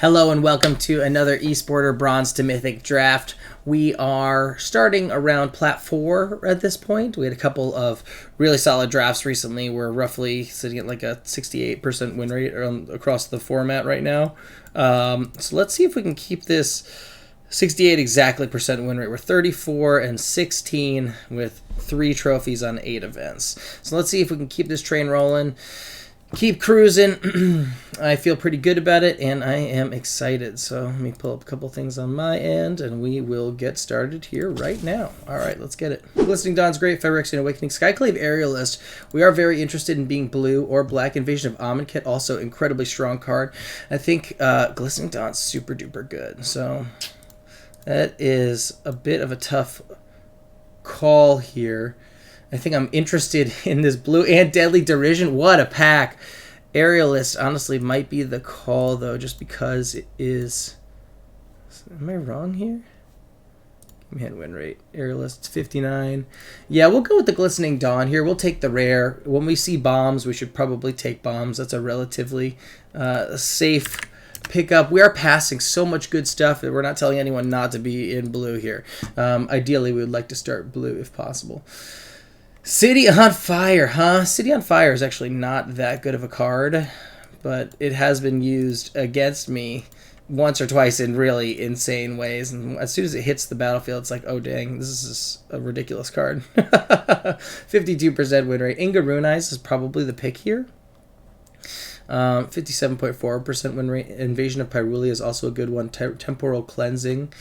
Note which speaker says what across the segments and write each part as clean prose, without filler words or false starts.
Speaker 1: Hello and welcome to another Esporter Bronze to Mythic draft. We are starting around Plat 4 at this point. We had a couple of really solid drafts recently. We're roughly sitting at like a 68% win rate across the format right now. So let's see if we can keep this 68 exactly percent win rate. We're 34 and 16 with 3 trophies on 8 events. So let's see if we can keep this train rolling. Keep cruising. I feel pretty good about it, and I am excited. So let me pull up a couple things on my end, and we will get started here right now. All right, let's get it. Glistening Dawn's great. Phyrexian Awakening. Skyclave Aerialist. We are very interested in being blue or black. Invasion of Amonkhet, also incredibly strong card. I think Glistening Dawn's super duper good. So that is a bit of a tough call here. I think I'm interested in this blue and Deadly Derision. What a pack. Aerialist honestly might be the call, though, just because it is... Am I wrong here? Give me head win rate. Aerialist 59. Yeah, we'll go with the Glistening Dawn here. We'll take the rare. When we see bombs, we should probably take bombs. That's a relatively safe pickup. We are passing so much good stuff that we're not telling anyone not to be in blue here. Ideally, we would like to start blue if possible. City on Fire, huh? City on Fire is actually not that good of a card, but it has been used against me once or twice in really insane ways. And as soon as it hits the battlefield, it's like, oh dang, this is a ridiculous card. 52% win rate. Inga Rune Eyes is probably the pick here. 57.4% win rate. Invasion of Pyrulia is also a good one. Temporal Cleansing.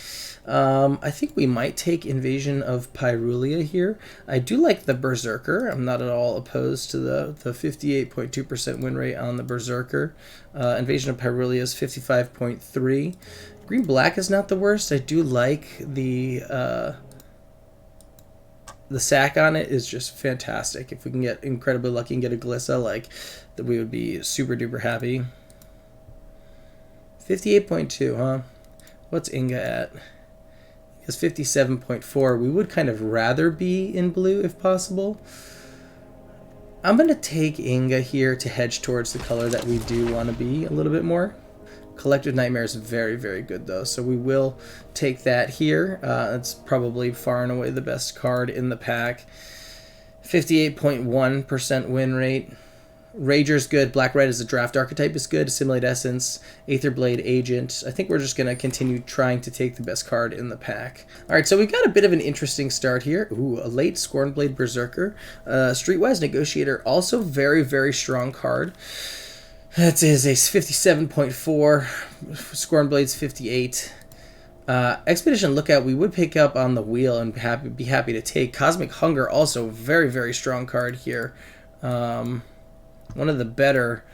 Speaker 1: I think we might take Invasion of Pyrulia here. I do like the Berserker. I'm not at all opposed to the 58.2% win rate on the Berserker. Invasion of Pyrulia is 55.3. Green Black is not the worst. I do like the sack on it is just fantastic. If we can get incredibly lucky and get a Glissa, like, that, we would be super duper happy. 58.2, huh? What's Inga at? It's 57.4. We would kind of rather be in blue if possible. I'm going to take Inga here to hedge towards the color that we do want to be a little bit more. Collective Nightmare is very, very good, though, so we will take that here. It's probably far and away the best card in the pack. 58.1% win rate. Rager's good. Black-Red as a draft archetype is good. Assimilate Essence. Aetherblade Agent. I think we're just going to continue trying to take the best card in the pack. Alright, so we've got a bit of an interesting start here. Ooh, a late Scornblade Berserker. Streetwise Negotiator, also very, very strong card. That is a 57.4. Scornblade's 58. Expedition Lookout, we would pick up on the wheel and be happy to take. Cosmic Hunger, also very, very strong card here. One of the better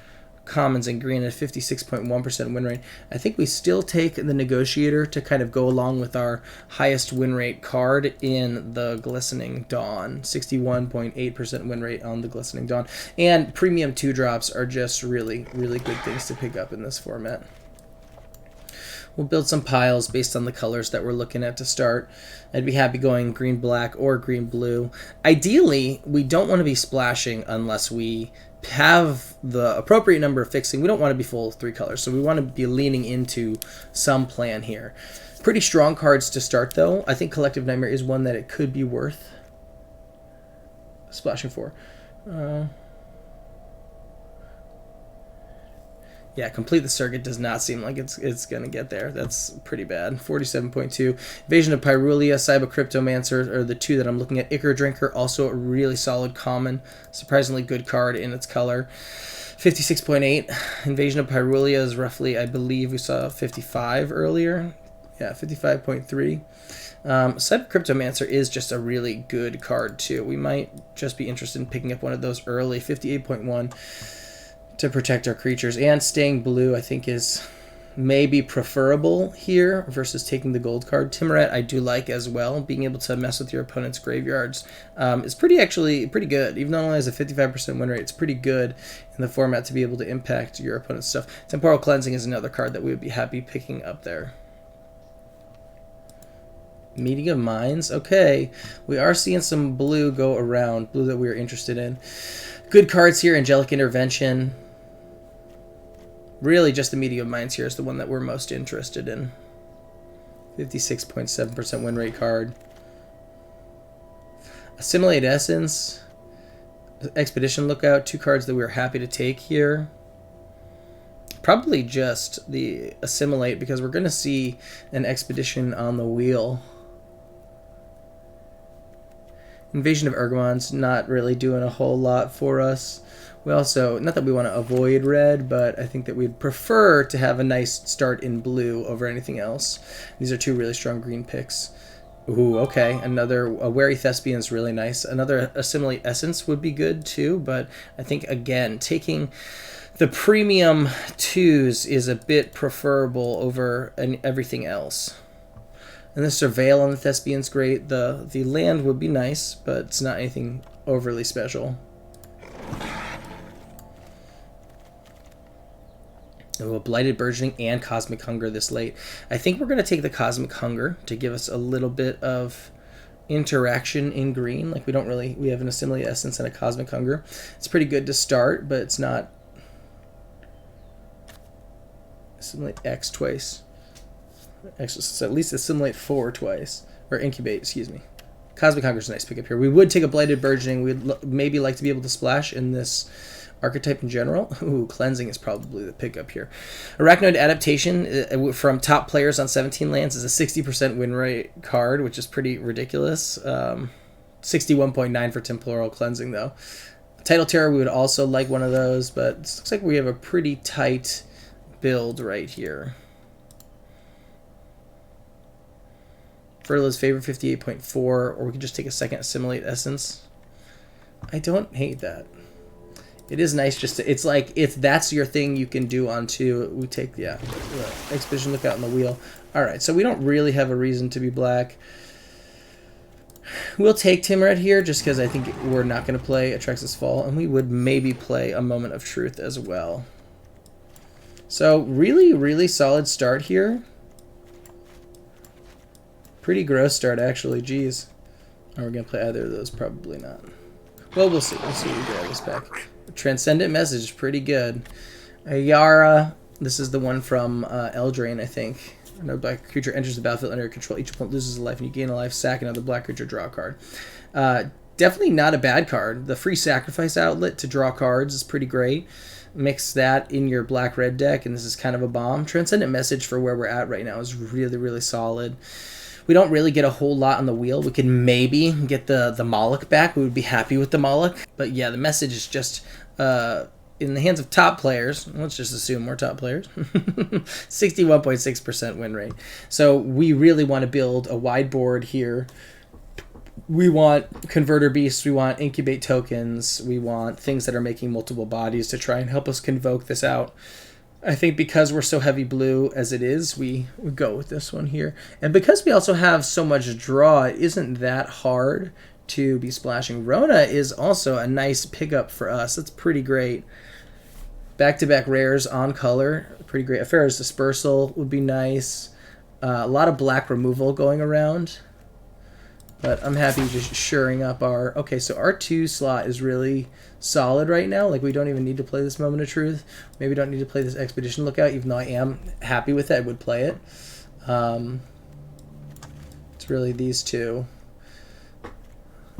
Speaker 1: commons in green at 56.1% win rate. I think we still take the Negotiator to kind of go along with our highest win rate card in the Glistening Dawn. 61.8% win rate on the Glistening Dawn. And premium 2-drops are just really, really good things to pick up in this format. We'll build some piles based on the colors that we're looking at to start. I'd be happy going green-black or green-blue. Ideally, we don't want to be splashing unless we have the appropriate number of fixing. We don't want to be full 3 colors, so we want to be leaning into some plan here. Pretty strong cards to start, though. I think Collective Nightmare is one that it could be worth splashing for. Yeah, Complete the Circuit does not seem like it's going to get there. That's pretty bad. 47.2. Invasion of Pyrulia, Cyber Cryptomancer are the 2 that I'm looking at. Ichor Drinker, also a really solid common. Surprisingly good card in its color. 56.8. Invasion of Pyrulia is roughly, I believe we saw 55 earlier. Yeah, 55.3. Cyber Cryptomancer is just a really good card, too. We might just be interested in picking up one of those early. 58.1. To protect our creatures, and staying blue I think is maybe preferable here versus taking the gold card. Timoret I do like as well. Being able to mess with your opponent's graveyards is actually pretty good. Even though it only has a 55% win rate, it's pretty good in the format to be able to impact your opponent's stuff. Temporal Cleansing is another card that we would be happy picking up there. Meeting of Minds. Okay, we are seeing some blue go around. Blue that we are interested in. Good cards here. Angelic Intervention. Really, just the Meteor Mines here is the one that we're most interested in. 56.7% win rate card. Assimilate Essence. Expedition Lookout. 2 cards that we're happy to take here. Probably just the Assimilate, because we're going to see an Expedition on the wheel. Invasion of Ergomon's not really doing a whole lot for us. We also, not that we want to avoid red, but I think that we'd prefer to have a nice start in blue over anything else. These are 2 really strong green picks. Ooh, okay. Another Wary Thespian's really nice. Another Assimilate Essence would be good too, but I think, again, taking the premium 2s is a bit preferable over everything else. And the Surveil on the Thespian's great. The land would be nice, but it's not anything overly special. Oh, a Blighted Burgeoning and Cosmic Hunger this late. I think we're going to take the Cosmic Hunger to give us a little bit of interaction in green. Like, we have an Assimilate Essence and a Cosmic Hunger. It's pretty good to start, but it's not. Assimilate X twice. Actually, so at least Assimilate 4 twice. Or Incubate, excuse me. Cosmic Hunger is a nice pickup here. We would take a Blighted Burgeoning. We'd maybe like to be able to splash in this archetype in general. Ooh, Cleansing is probably the pickup here. Arachnoid Adaptation from top players on 17 lands is a 60% win rate card, which is pretty ridiculous. 61.9 for Temporal Cleansing, though. Tidal Terror, we would also like one of those, but it looks like we have a pretty tight build right here. Fertila's Favor, 58.4, or we could just take a second Assimilate Essence. I don't hate that. It is nice just to, it's like, if that's your thing you can do on 2, we take, yeah, Expedition Lookout on the wheel. Alright, so we don't really have a reason to be black. We'll take Timrat here just because I think we're not going to play Atrex's Fall, and we would maybe play a Moment of Truth as well. So, really, really solid start here. Pretty gross start, actually. Jeez. Are we going to play either of those? Probably not. Well, we'll see. We'll see what we grab this back. Transcendent Message is pretty good. Yara. This is the one from Eldraine, I think. No black creature enters the battlefield under your control. Each opponent loses a life, and you gain a life. Sack another black creature, draw a card. Definitely not a bad card. The free sacrifice outlet to draw cards is pretty great. Mix that in your black-red deck, and this is kind of a bomb. Transcendent Message for where we're at right now is really, really solid. We don't really get a whole lot on the wheel. We can maybe get the Moloch back. We would be happy with the Moloch. But yeah, the message is just in the hands of top players. Let's just assume we're top players. 61.6% win rate. So we really want to build a wide board here. We want Converter Beasts. We want Incubate Tokens. We want things that are making multiple bodies to try and help us convoke this out. I think because we're so heavy blue as it is, we go with this one here. And because we also have so much draw, it isn't that hard to be splashing. Rona is also a nice pickup for us. That's pretty great. Back-to-back rares on color, pretty great. Pharaoh's Dispersal would be nice. A lot of black removal going around. But I'm happy just shoring up our... Okay, so our 2 slot is really solid right now. Like, we don't even need to play this Moment of Truth. Maybe don't need to play this Expedition Lookout, even though I am happy with it. I would play it. It's really these 2.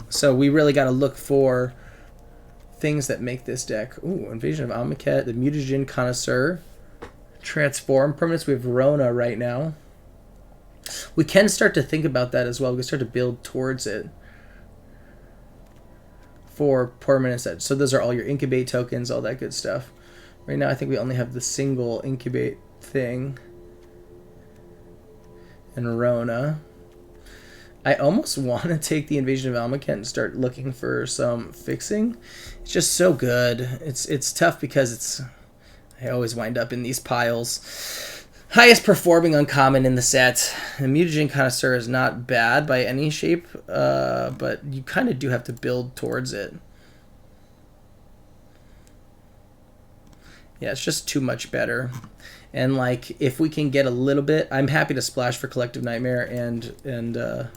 Speaker 1: So we really got to look for things that make this deck. Ooh, Invasion of Amonkhet, the Mutagen Connoisseur. Transform permanents. We have Rona right now. We can start to think about that as well. We can start to build towards it for permanents. So those are all your Incubate tokens, all that good stuff. Right now I think we only have the single Incubate thing. And Rona. I almost want to take the Invasion of Amonkhet and start looking for some fixing. It's just so good. It's tough because I always wind up in these piles. Highest performing uncommon in the set. The Mutagen Connoisseur is not bad by any shape, but you kind of do have to build towards it. Yeah, it's just too much better. And like, if we can get a little bit, I'm happy to splash for Collective Nightmare and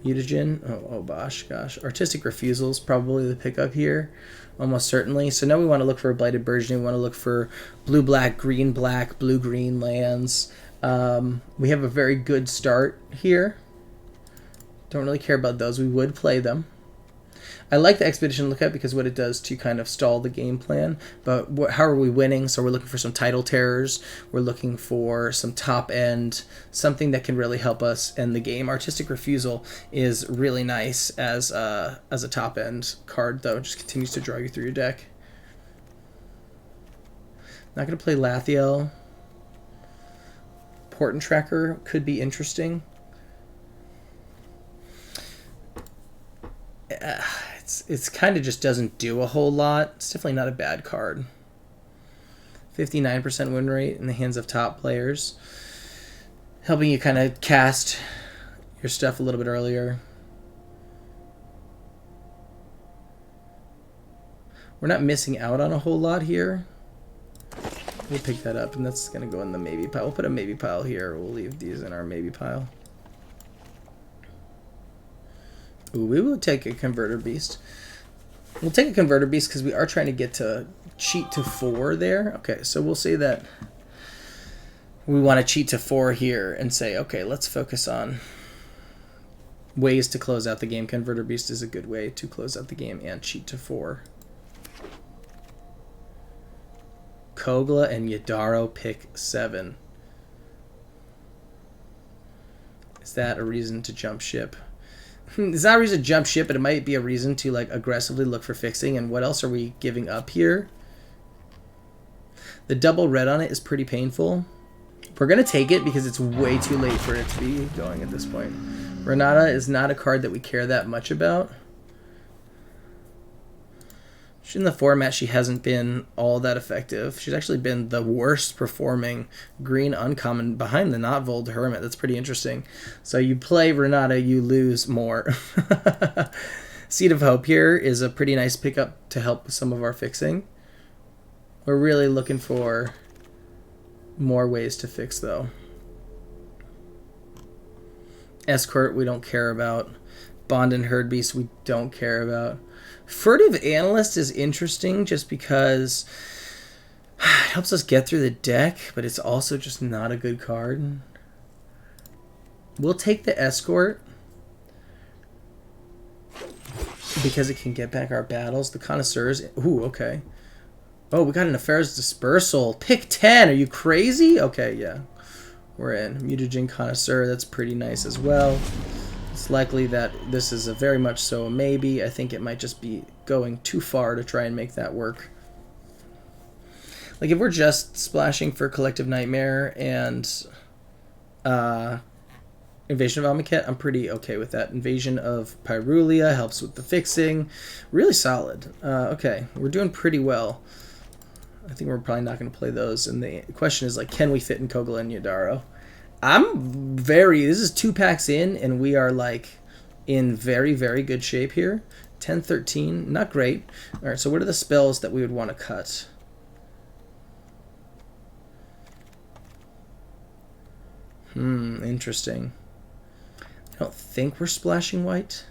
Speaker 1: Mutagen. Oh gosh. Artistic Refusal is probably the pickup here, almost certainly. So now we want to look for a Blighted Burgeoning. We want to look for blue-black, green-black, blue-green lands. We have a very good start here. Don't really care about those. We would play them. I like the Expedition Lookout because what it does to kind of stall the game plan. But how are we winning? So we're looking for some Tidal Terrors. We're looking for some top end, something that can really help us end the game. Artistic Refusal is really nice as a top end card, though. It just continues to draw you through your deck. Not going to play Lathiel. Portent Tracker could be interesting. It's kind of just doesn't do a whole lot. It's definitely not a bad card. 59% win rate in the hands of top players. Helping you kind of cast your stuff a little bit earlier. We're not missing out on a whole lot here. We'll pick that up, and that's going to go in the maybe pile. We'll put a maybe pile here. We'll leave these in our maybe pile. Ooh, we will take a Converter Beast. We'll take a Converter Beast because we are trying to get to cheat to 4 there. Okay, so we'll say that we want to cheat to 4 here and say, okay, let's focus on ways to close out the game. Converter Beast is a good way to close out the game and cheat to 4. Kogla and Yadaro pick 7. Is that a reason to jump ship? It's not a reason to jump ship, but it might be a reason to like aggressively look for fixing. And what else are we giving up here? The double red on it is pretty painful. We're going to take it because it's way too late for it to be going at this point. Renata is not a card that we care that much about. In the format, she hasn't been all that effective. She's actually been the worst performing green uncommon behind the Notvold Hermit. That's pretty interesting. So you play Renata, you lose more. Seed of Hope here is a pretty nice pickup to help with some of our fixing. We're really looking for more ways to fix, though. Escort, we don't care about. Bond and Herd Beast, we don't care about. Furtive Analyst is interesting just because it helps us get through the deck, but it's also just not a good card. We'll take the Escort because it can get back our battles. The Connoisseurs. Ooh, okay. Oh, we got an Affairs Dispersal. Pick 10. Are you crazy? Okay, yeah. We're in. Mutagen Connoisseur. That's pretty nice as well. It's likely that this is a very much so a maybe. I think it might just be going too far to try and make that work. Like if we're just splashing for Collective Nightmare and Invasion of Amonkhet, I'm pretty okay with that. Invasion of Pyrulia helps with the fixing. Really solid. Okay, we're doing pretty well. I think we're probably not going to play those. And the question is, like, can we fit in Kogla and Yadaro? This is 2 packs in, and we are, like, in very, very good shape here. 10, 13, not great. All right, so what are the spells that we would want to cut? Interesting. I don't think we're splashing white,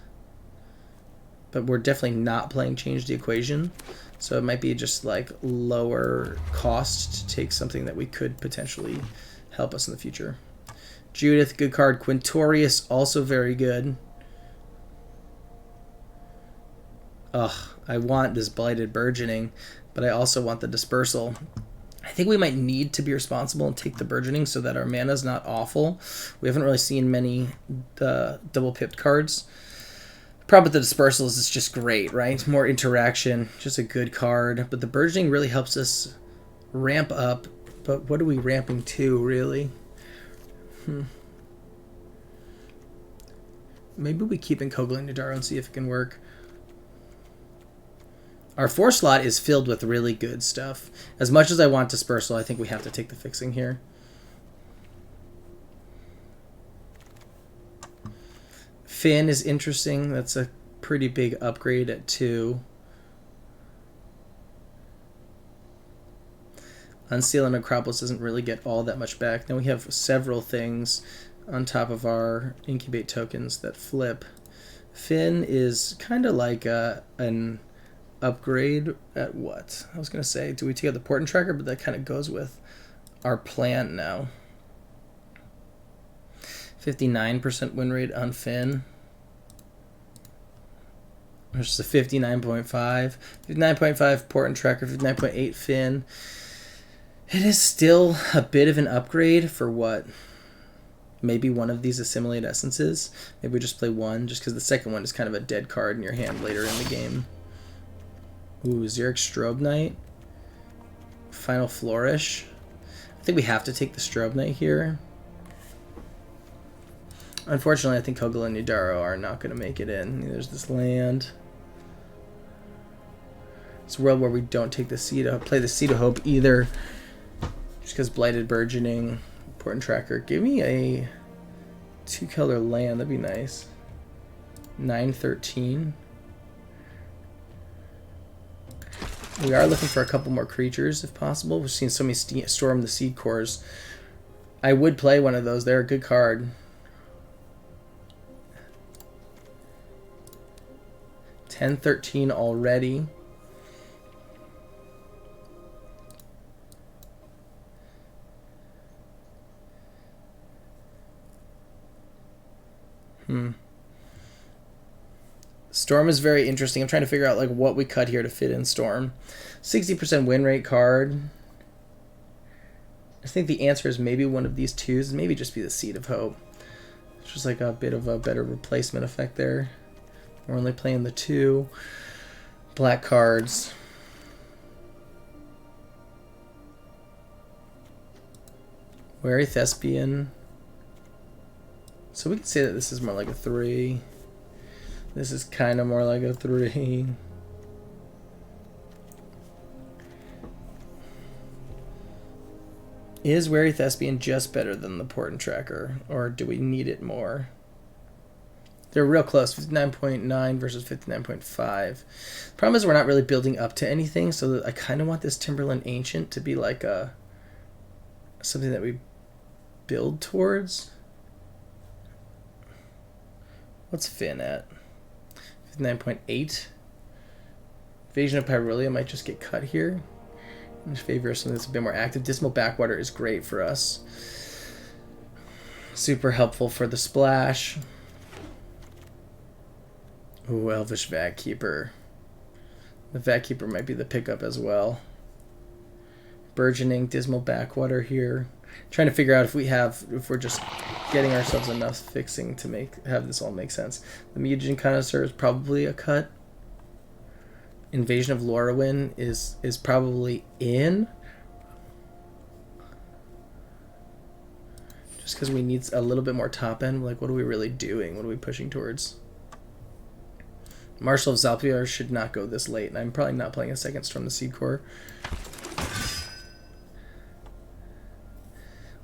Speaker 1: but we're definitely not playing Change the Equation. So it might be just, like, lower cost to take something that we could potentially help us in the future. Judith, good card. Quintorius, also very good. Ugh, I want this Blighted Burgeoning, but I also want the Dispersal. I think we might need to be responsible and take the Burgeoning so that our mana's not awful. We haven't really seen many double-pipped cards. The problem with the Dispersal is it's just great, right? More interaction, just a good card. But the Burgeoning really helps us ramp up. But what are we ramping to, really? Maybe we keep in Kogla and Yadaro and see if it can work. Our 4 slot is filled with really good stuff. As much as I want Dispersal, I think we have to take the fixing here. Finn is interesting. That's a pretty big upgrade at 2. Unseal and Necropolis doesn't really get all that much back. Then we have several things. on top of our incubate tokens that flip. Finn is kind of like an upgrade at what? I was going to say, do we take out the Portent Tracker? But that kind of goes with our plan now. 59% win rate on Finn. Versus a 59.5. 59.5 Portent Tracker, 59.8 Finn. It is still a bit of an upgrade for what? Maybe one of these Assimilate Essences. Maybe we just play one, just because the second one is kind of a dead card in your hand later in the game. Ooh, Xeric Strobe Knight. Final Flourish. I think we have to take the Strobe Knight here. Unfortunately, I think Kogel and Yudaro are not going to make it in. There's this land. It's a world where we don't take the Seed of, play the Seed of Hope either. Just because Blighted Burgeoning, Portent Tracker. Give me a 2-color land. That'd be nice. 9/13. We are looking for a couple more creatures if possible. We've seen so many Storm the Seed Cores. I would play one of those. They're a good card. 10/13 already. Storm is very interesting. I'm trying to figure out like what we cut here to fit in Storm. 60% win rate card. I think the answer is maybe one of these twos, maybe just be the Seed of Hope. It's just like a bit of a better replacement effect there. We're only playing the 2 black cards. Wary Thespian. So we can say that this is more like a 3. This is kind of more like a 3. Is Wary Thespian just better than the Portent Tracker, or do we need it more? They're real close, 59.9 versus 59.5. Problem is we're not really building up to anything, so I kind of want this Timberland Ancient to be like a something that we build towards. What's Finn at? 59.8. Invasion of Pyrolia might just get cut here. In favor of something that's a bit more active. Dismal Backwater is great for us. Super helpful for the splash. Ooh, Elvish Vatkeeper. The Vatkeeper might be the pickup as well. Burgeoning Dismal Backwater here. Trying to figure out if we're just getting ourselves enough fixing to have this all make sense. The Mutagen Connoisseur is probably a cut. Invasion of Lorwyn is probably in. Just because we need a little bit more top end. Like, what are we really doing? What are we pushing towards? Marshal of Zalpiar should not go this late, and I'm probably not playing a second Storm the Seed Core.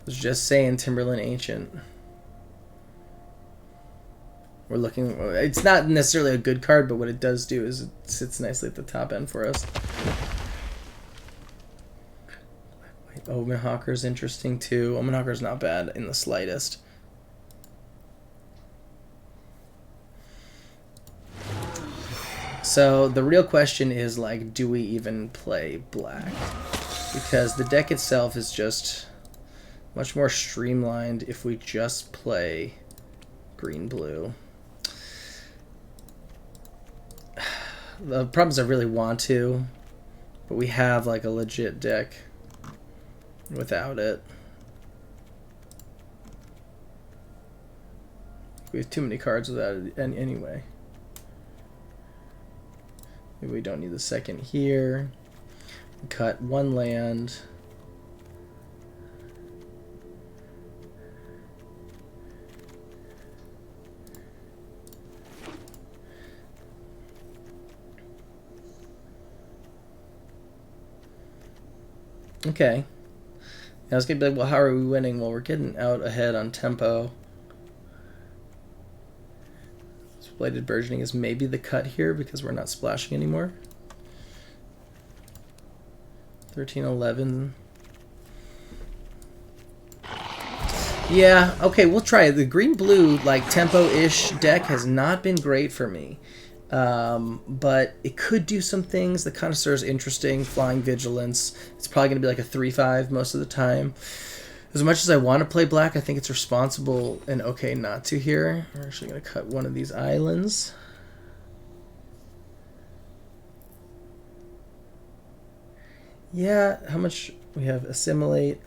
Speaker 1: Was just saying Timberland Ancient. We're looking. It's not necessarily a good card, but what it does do is it sits nicely at the top end for us. Omen Hawker is interesting too. Omen Hawker is not bad in the slightest. So the real question is, like, do we even play black? Because the deck itself is just much more streamlined if we just play green-blue. The problem is I really want to, but we have like a legit deck without it. We have too many cards without it anyway. Maybe we don't need the second here. Cut one land. Okay. I was gonna be like, well, how are we winning? Well, we're getting out ahead on tempo. Blighted Burgeoning is maybe the cut here because we're not splashing anymore. 13-11. Yeah, okay, we'll try it. The green-blue, like, tempo-ish deck has not been great for me. But it could do some things. The Connoisseur is interesting. Flying Vigilance. It's probably going to be like a 3-5 most of the time. As much as I want to play black, I think it's responsible and okay not to here. We're actually going to cut one of these islands. Yeah, how much we have? Assimilate,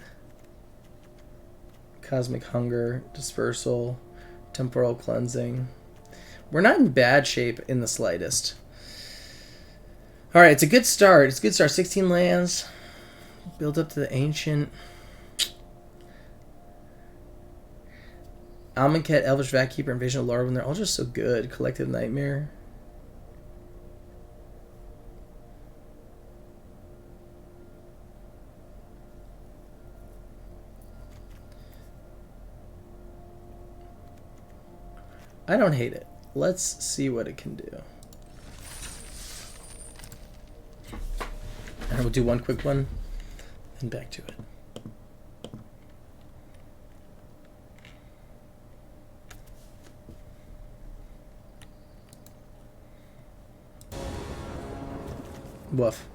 Speaker 1: Cosmic Hunger, Dispersal, Temporal Cleansing. We're not in bad shape in the slightest. Alright, it's a good start. It's a good start. 16 lands. Build up to the Ancient. Amonkhet, Elvish Vatkeeper, Invasion of Lorwyn. They're all just so good. Collective Nightmare. I don't hate it. Let's see what it can do. And we'll do one quick one and back to it. Woof.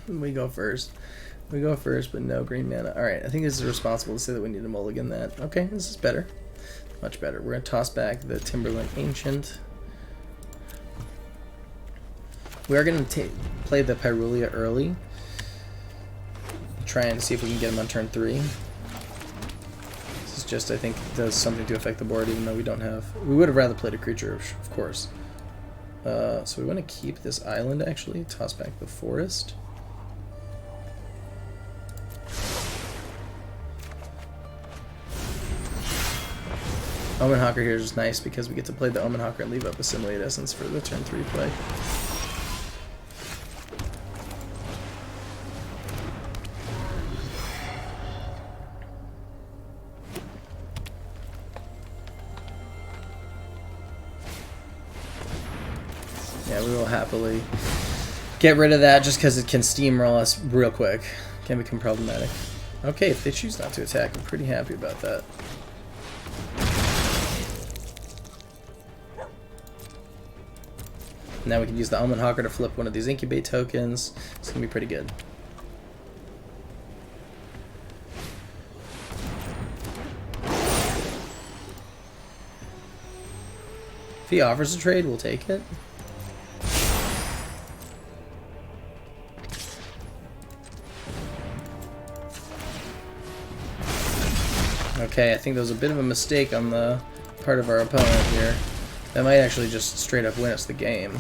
Speaker 1: We go first. We go first, but no green mana. Alright, I think this is responsible to say that we need to mulligan that. Okay, this is better. Much better. We're going to toss back the Timberland Ancient. We are going to play the Pyrulia early. Trying to see if we can get him on turn 3. This is just, I think, does something to affect the board, even though we don't have... We would have rather played a creature, of course. So we want to keep this island, actually. Toss back the forest. Omen Hawker here is nice because we get to play the Omen Hawker and leave up Assimilate Essence for the turn 3 play. Yeah, we will happily get rid of that just because it can steamroll us real quick. Can become problematic. Okay, if they choose not to attack, I'm pretty happy about that. Now we can use the Omen Hawker to flip one of these Incubate tokens. It's going to be pretty good. If he offers a trade, we'll take it. Okay, I think there was a bit of a mistake on the part of our opponent here. That might actually just straight up win us the game.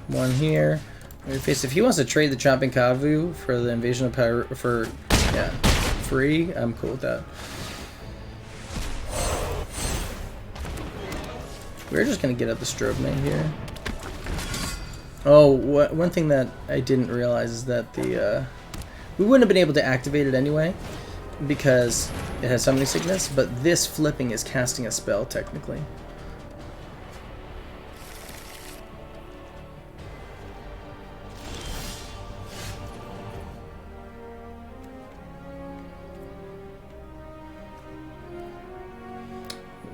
Speaker 1: One here. If he wants to trade the Chomping Kavu for the Invasion of free, I'm cool with that. We're just gonna get at the Strobe Main here. Oh, one thing that I didn't realize is that the we wouldn't have been able to activate it anyway because it has Summoning Sickness, but this flipping is casting a spell technically.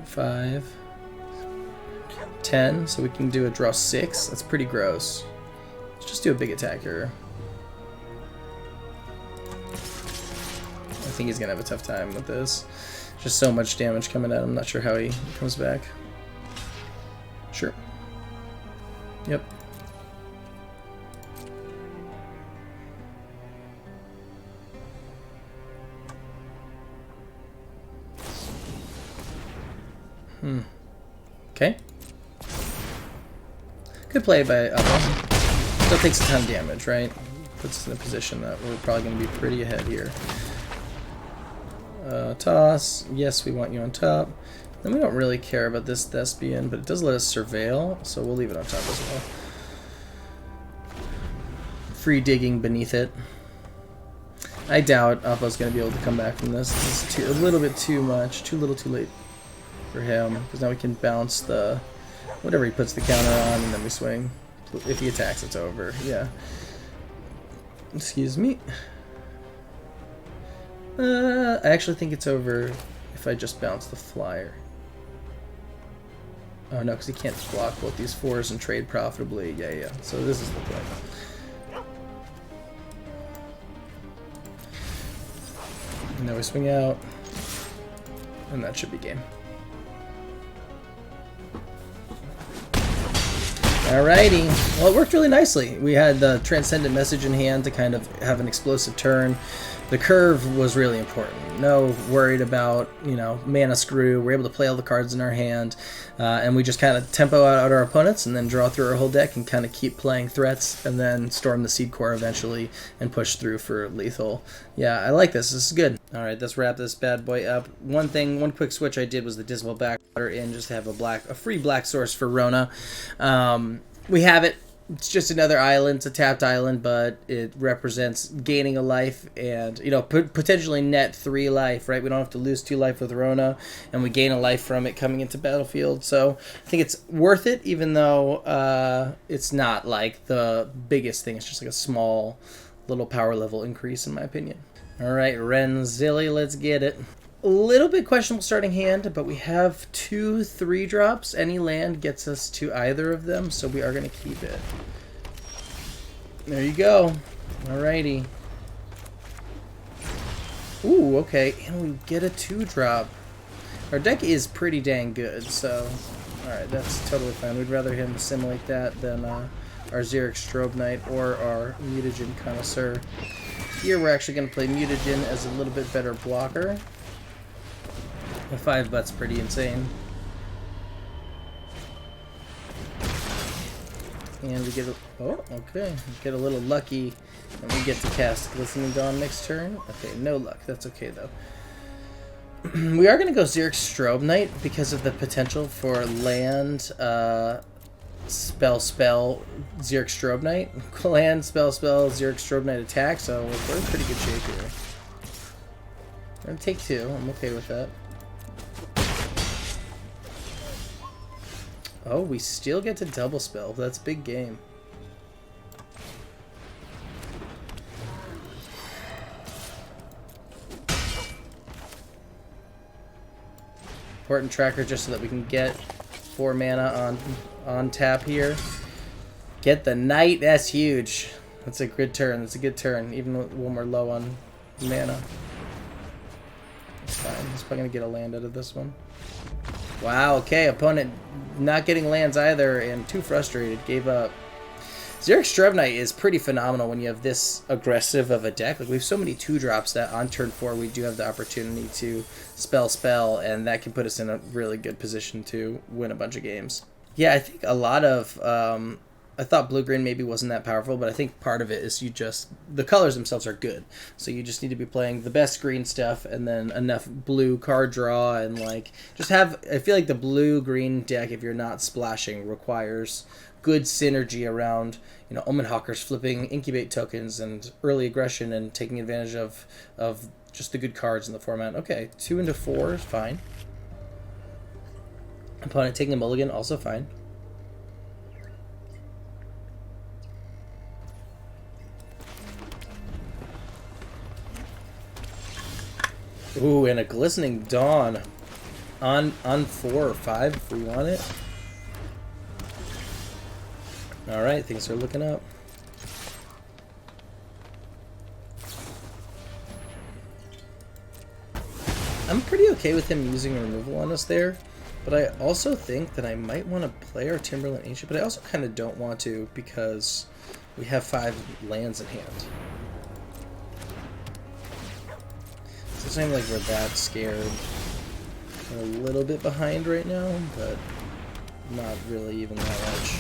Speaker 1: Five. 10, so we can do a draw 6. That's pretty gross. Let's just do a big attack here. I think he's gonna have a tough time with this. Just so much damage coming at him. I'm not sure how he comes back. Sure. Yep. Okay. Good play by Still takes a ton of damage, right? Puts us in a position that we're probably going to be pretty ahead here. Toss. Yes, we want you on top. And we don't really care about this Thespian, but it does let us surveil, so we'll leave it on top as well. Free digging beneath it. I doubt Oppo's going to be able to come back from this. This is a little bit too much. Too little, too late. for him, because now we can bounce the whatever he puts the counter on, and then we swing. If he attacks, it's over. Yeah. Excuse me. I actually think it's over if I just bounce the flyer. Oh no, because he can't block both these 4s and trade profitably. Yeah. So this is the play. And now we swing out, and that should be game. Alrighty. Well, it worked really nicely. We had the Transcendent Message in hand to kind of have an explosive turn. The curve was really important. No worried about, mana screw. We're able to play all the cards in our hand, and we just kind of tempo out our opponents and then draw through our whole deck and kind of keep playing threats and then storm the Seed Core eventually and push through for lethal. Yeah, I like this. This is good. All right, let's wrap this bad boy up. One quick switch I did was the Dismal Backwater in just to have a free black source for Rona. We have it. It's just another island. It's a tapped island, but it represents gaining a life and, potentially net 3 life, right? We don't have to lose 2 life with Rona, and we gain a life from it coming into battlefield. So I think it's worth it, even though it's not like the biggest thing. It's just like a small little power level increase, in my opinion. All right, Renzilli, let's get it. A little bit questionable starting hand, but we have 2 3-drops. Any land gets us to either of them, so we are going to keep it. There you go. Alrighty. Ooh, okay. And we get a 2-drop. Our deck is pretty dang good, so... Alright, that's totally fine. We'd rather him assimilate that than our Xeric Strobe Knight or our Mutagen Connoisseur. Here we're actually going to play Mutagen as a little bit better blocker. The 5-butt's pretty insane. And we get we get a little lucky, and we get to cast Glistening Dawn next turn. Okay, no luck. That's okay, though. We are going to go Xeric Strobe Knight because of the potential for land, spell, Xeric Strobe Knight. Land, spell, Xeric Strobe Knight attack, so we're in pretty good shape here. We're going to take 2. I'm okay with that. Oh, we still get to double spell. That's big game. Important tracker just so that we can get 4 mana on tap here. Get the knight. That's huge. That's a good turn. That's a good turn, even when we're low on mana. It's fine. He's probably going to get a land out of this one. Wow, okay, opponent not getting lands either and too frustrated, gave up. Xeric Strobe Knight is pretty phenomenal when you have this aggressive of a deck. Like, we have so many 2-drops that on turn 4 we do have the opportunity to spell, and that can put us in a really good position to win a bunch of games. Yeah, I think a lot of... I thought blue-green maybe wasn't that powerful, but I think part of it is the colors themselves are good. So you just need to be playing the best green stuff and then enough blue card draw and just have, I feel like the blue-green deck, if you're not splashing, requires good synergy around, Omen Hawkers flipping incubate tokens and early aggression and taking advantage of just the good cards in the format. Okay, 2 into 4 is fine. Opponent taking a mulligan, also fine. Ooh, and a Glistening Dawn on 4 or 5 if we want it. Alright, things are looking up. I'm pretty okay with him using removal on us there, but I also think that I might want to play our Timberland Ancient, but I also kind of don't want to because we have 5 lands in hand. It doesn't seem like we're that scared. We're a little bit behind right now, but not really even that much.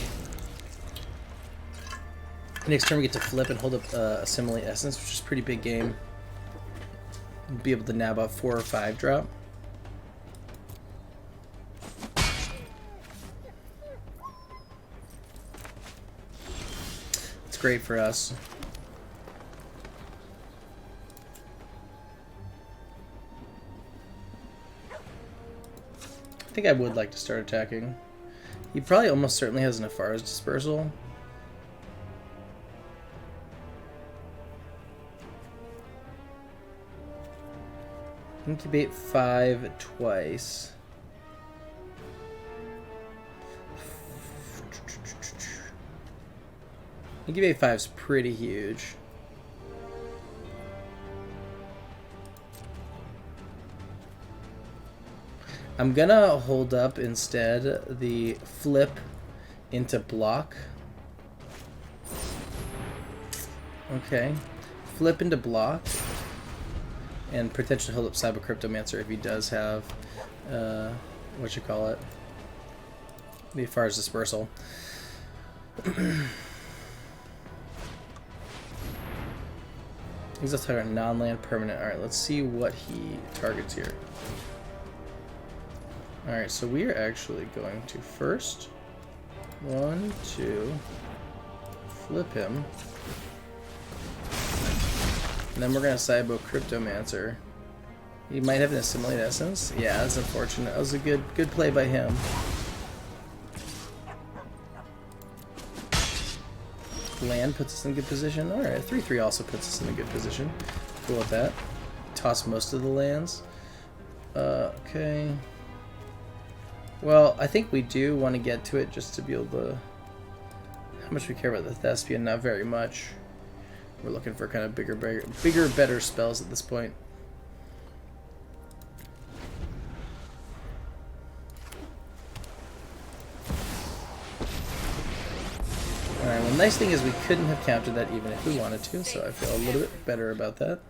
Speaker 1: Next turn we get to flip and hold up Assimilate Essence, which is a pretty big game. We'll be able to nab a 4 or 5 drop. It's great for us. I think I would like to start attacking. He probably almost certainly has Nefari's Dispersal. Incubate 5 twice. Incubate 5 is pretty huge. I'm gonna hold up instead the flip into block. Okay. Flip into block. And potentially hold up Cyber Cryptomancer if he does have, what you call it, the Far's Dispersal. He's a target non-land permanent. Alright, let's see what he targets here. Alright, so we are actually going to first 1, 2, flip him. And then we're going to Cyber Cryptomancer. He might have an Assimilate Essence. Yeah, that's unfortunate. That was a good play by him. Land puts us in good position. Alright, 3/3 also puts us in a good position. Cool with that. Toss most of the lands. Okay. Well, I think we do want to get to it just to be able to... How much we care about the Thespian? Not very much. We're looking for kind of bigger, better spells at this point. Alright, well, the nice thing is we couldn't have countered that even if we wanted to, so I feel a little bit better about that.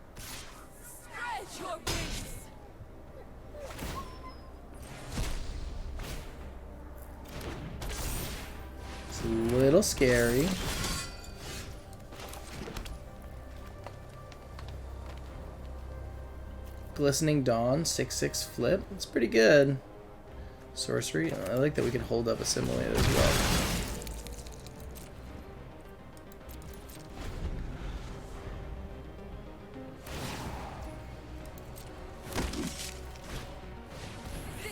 Speaker 1: It's a little scary. Glistening Dawn, 6/6 flip. It's pretty good. Sorcery. I like that we can hold up Assimilate as well.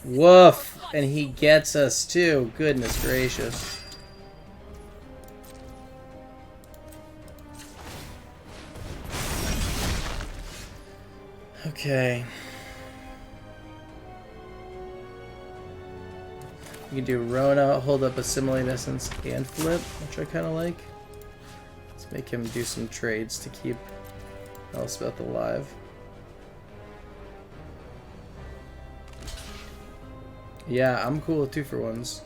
Speaker 1: Woof! And he gets us too. Goodness gracious. Okay. You can do Rona, hold up Assimilate Essence, and flip, which I kind of like. Let's make him do some trades to keep Elspeth alive. Yeah, I'm cool with 2-for-1s.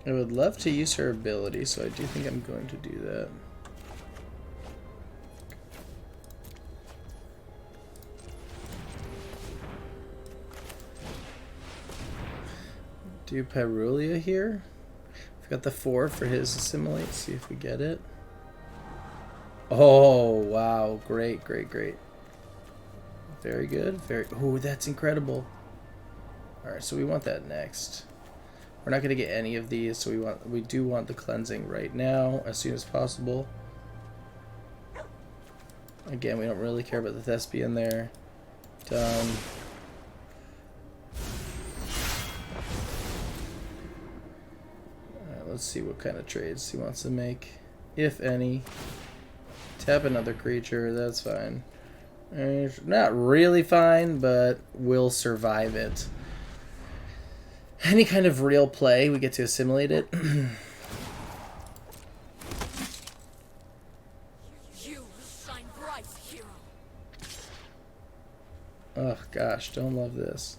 Speaker 1: I would love to use her ability, so I do think I'm going to do that. Do Pyrulia here. We've got the 4 for his Assimilate. See if we get it. Oh, wow. Great, great, great. Very good. Very. Oh, that's incredible. Alright, so we want that next. We're not going to get any of these, so we do want the cleansing right now, as soon as possible. Again, we don't really care about the Thespian there. Done. Alright, let's see what kind of trades he wants to make, if any. Tap another creature, that's fine. Not really fine, but we'll survive it. Any kind of real play, we get to assimilate it. Oh gosh, don't love this.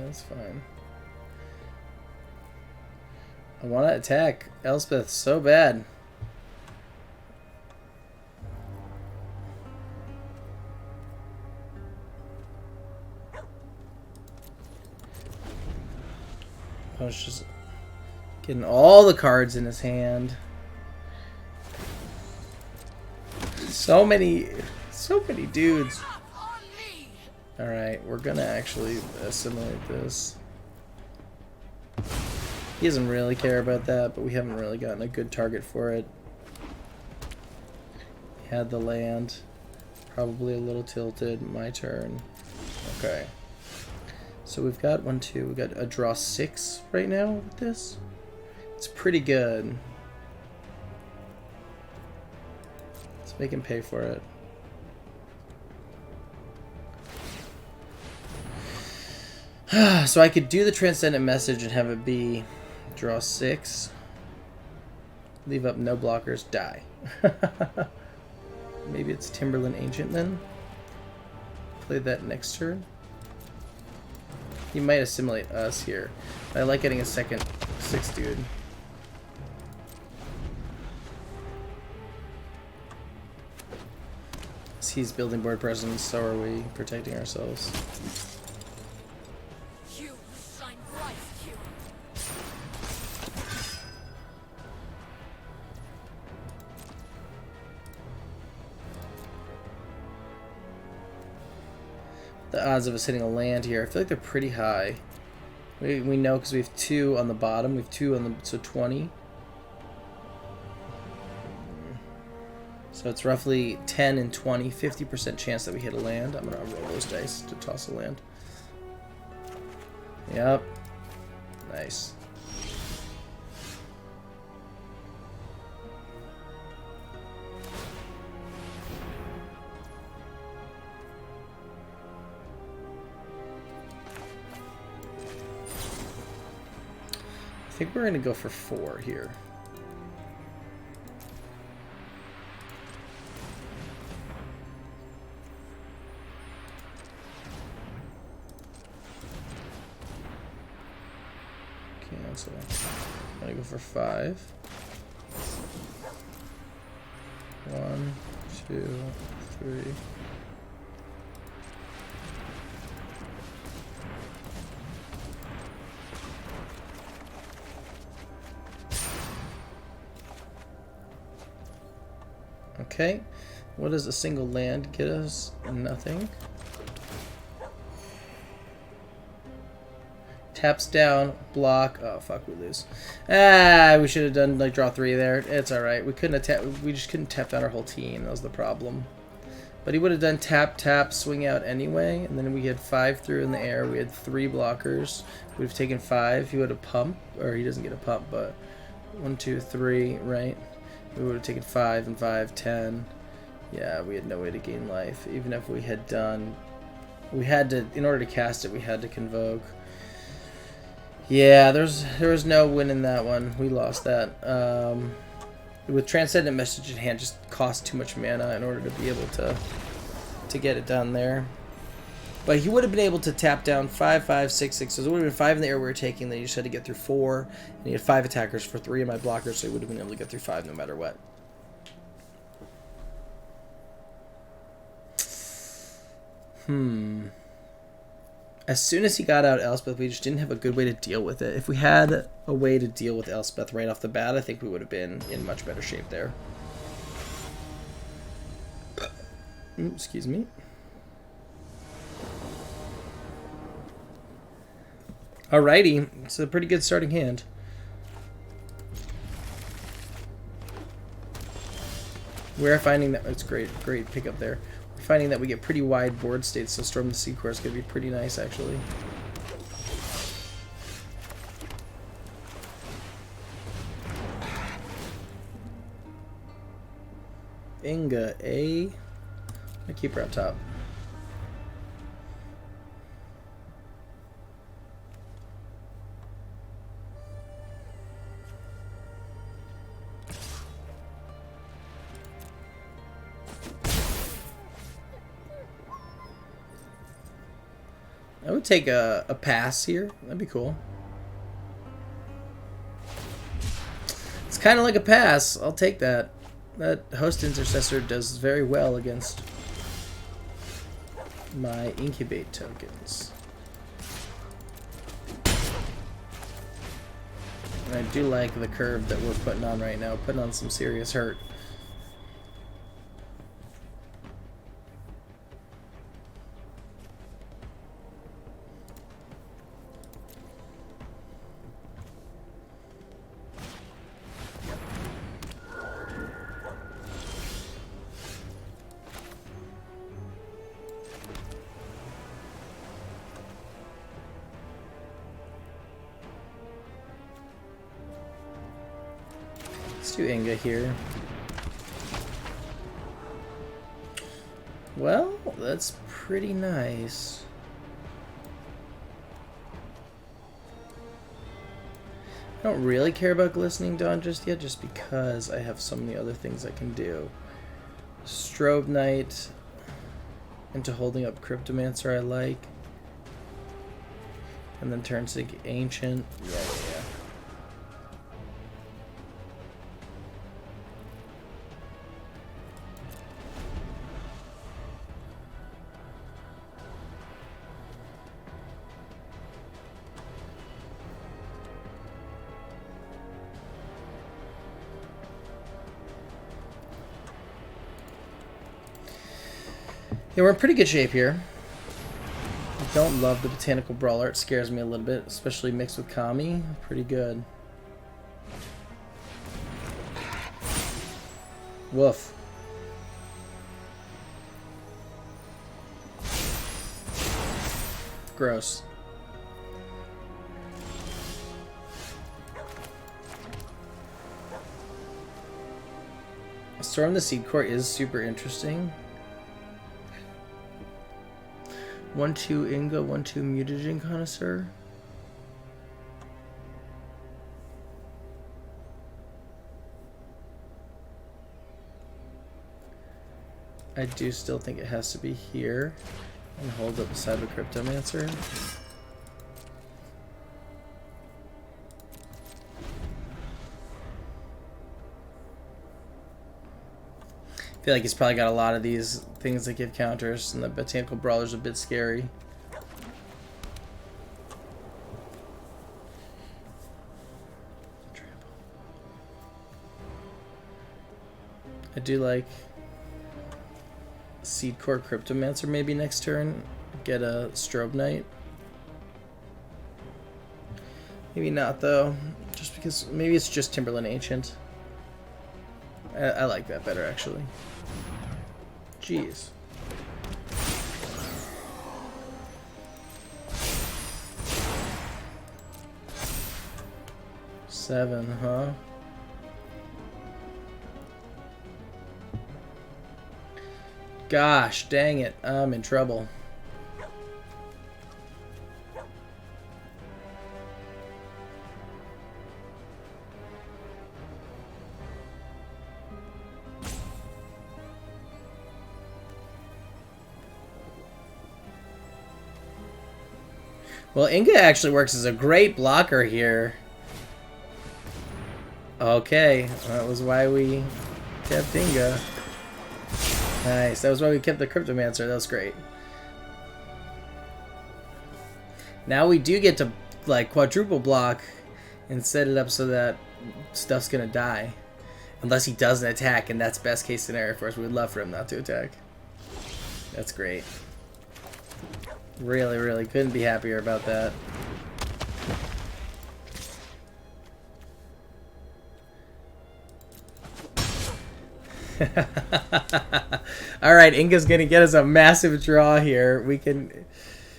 Speaker 1: that's fine. I want to attack Elspeth so bad. I was just getting all the cards in his hand. So many dudes. Alright, we're gonna actually assimilate this. He doesn't really care about that, but we haven't really gotten a good target for it. He had the land. Probably a little tilted. My turn. Okay. So we've got we got a draw 6 right now with this. It's pretty good. Let's make him pay for it. So I could do the Transcendent Message and have it be draw 6. Leave up no blockers, die. Maybe it's Timberland Ancient then. Play that next turn. He might assimilate us here. I like getting a second 6 dude. He's building board presence, so are we protecting ourselves. The odds of us hitting a land here, I feel like they're pretty high. We know because we have 2 on the bottom. We have 2 on the, so 20. So it's roughly 10 and 20, 50% chance that we hit a land. I'm gonna roll those dice to toss a land. Yep. Nice. I think we're gonna go for 4 here. Cancel. I'm gonna go for 5. 1, 2, 3. Okay, what does a single land get us? Nothing. Taps down, block. Oh fuck, we lose. Ah, we should have done like draw 3 there. It's all right. We couldn't tap. We just couldn't tap down our whole team. That was the problem. But he would have done tap, tap, swing out anyway, and then we had 5 through in the air. We had 3 blockers. We'd have taken 5. He would have pumped, or he doesn't get a pump, but 1, 2, 3, right? We would have taken 5 and 5, 10. Yeah, we had no way to gain life. Even if we had done, we had to, in order to cast it, we had to convoke. Yeah, there was no win in that one. We lost that. With Transcendent Message in hand, just cost too much mana in order to be able to get it done there. But he would have been able to tap down 5, 5, 6, 6. So it would have been 5 in the air we were taking. Then he just had to get through 4. And he had 5 attackers for 3 of my blockers, so he would have been able to get through 5 no matter what. As soon as he got out Elspeth, we just didn't have a good way to deal with it. If we had a way to deal with Elspeth right off the bat, I think we would have been in much better shape there. Excuse me. Alrighty, it's a pretty good starting hand. We're finding that it's great pickup there. We're finding that we get pretty wide board states, so Storm the Sea Core is going to be pretty nice actually. Inga, A. I keep her up top. I would take a pass here. That'd be cool. It's kind of like a pass. I'll take that. That Host Intercessor does very well against my Incubate tokens. And I do like the curve that we're putting on right now. Putting on some serious hurt. Let's do Inga here. Well, that's pretty nice. I don't really care about Glistening Dawn just yet, just because I have so many other things I can do. Strobe Knight into holding up Cryptomancer I like. And then turn Sync Ancient. Yeah. Yeah, we're in pretty good shape here. I don't love the Botanical Brawler. It scares me a little bit, especially mixed with Kami. Pretty good. Woof. Gross. Storm the Seed Core is super interesting. 1-2 Inga, 1-2 Mutagen Connoisseur. I do still think it has to be here and hold up beside the Cryptomancer. I feel like he's probably got a lot of these things that give counters, and the Botanical Brawler's a bit scary. I do like Seed Core Cryptomancer maybe next turn. Get a Strobe Knight. Maybe not though, just because maybe it's just Timberland Ancient. I like that better actually. Jeez. Seven, huh? Gosh, dang it. I'm in trouble. Well, Inga actually works as a great blocker here. Okay, that was why we kept Inga. Nice, that was why we kept the Cryptomancer. That was great. Now we do get to like quadruple block and set it up so that stuff's gonna die. Unless he doesn't attack, and that's best case scenario for us. We would love for him not to attack. That's great. Really, really couldn't be happier about that. Alright, Inga's gonna get us a massive draw here.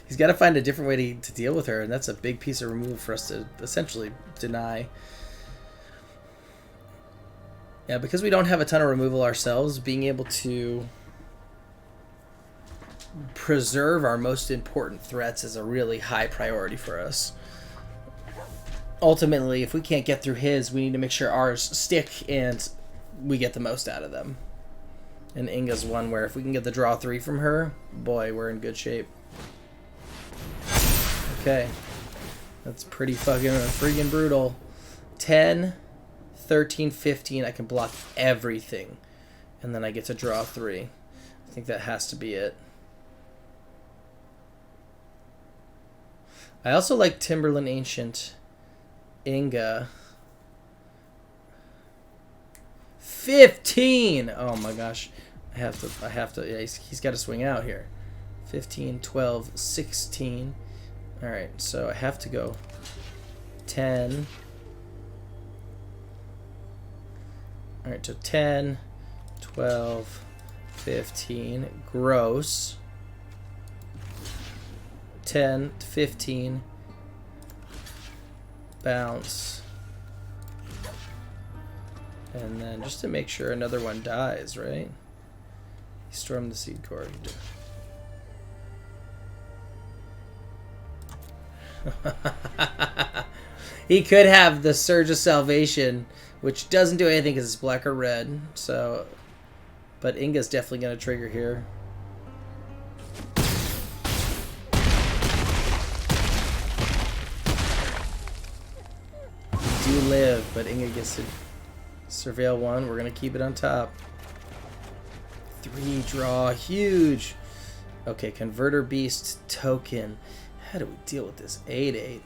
Speaker 1: He's got to find a different way to deal with her, and that's a big piece of removal for us to essentially deny. Yeah, because we don't have a ton of removal ourselves, being able to preserve our most important threats is a really high priority for us. Ultimately, if we can't get through his, we need to make sure ours stick and we get the most out of them. And Inga's one where if we can get the draw 3 from her, boy, we're in good shape. Okay. That's pretty fucking freaking brutal. 10, 13, 15. I can block everything. And then I get to draw 3. I think that has to be it. I also like Timberland Ancient. Inga. 15! Oh my gosh. I have to, yeah, he's got to swing out here. 15, 12, 16. Alright, so I have to go 10. Alright, so 10, 12, 15. Gross. 10, 15. Bounce. And then just to make sure another one dies, right? Storm the Seed Core. He could have the Surge of Salvation, which doesn't do anything because it's black or red. So, but Inga's definitely going to trigger here. We do live, but Inga gets to surveil 1. We're going to keep it on top. 3 draw, huge. Okay, Converter Beast token. How do we deal with this? 8/8.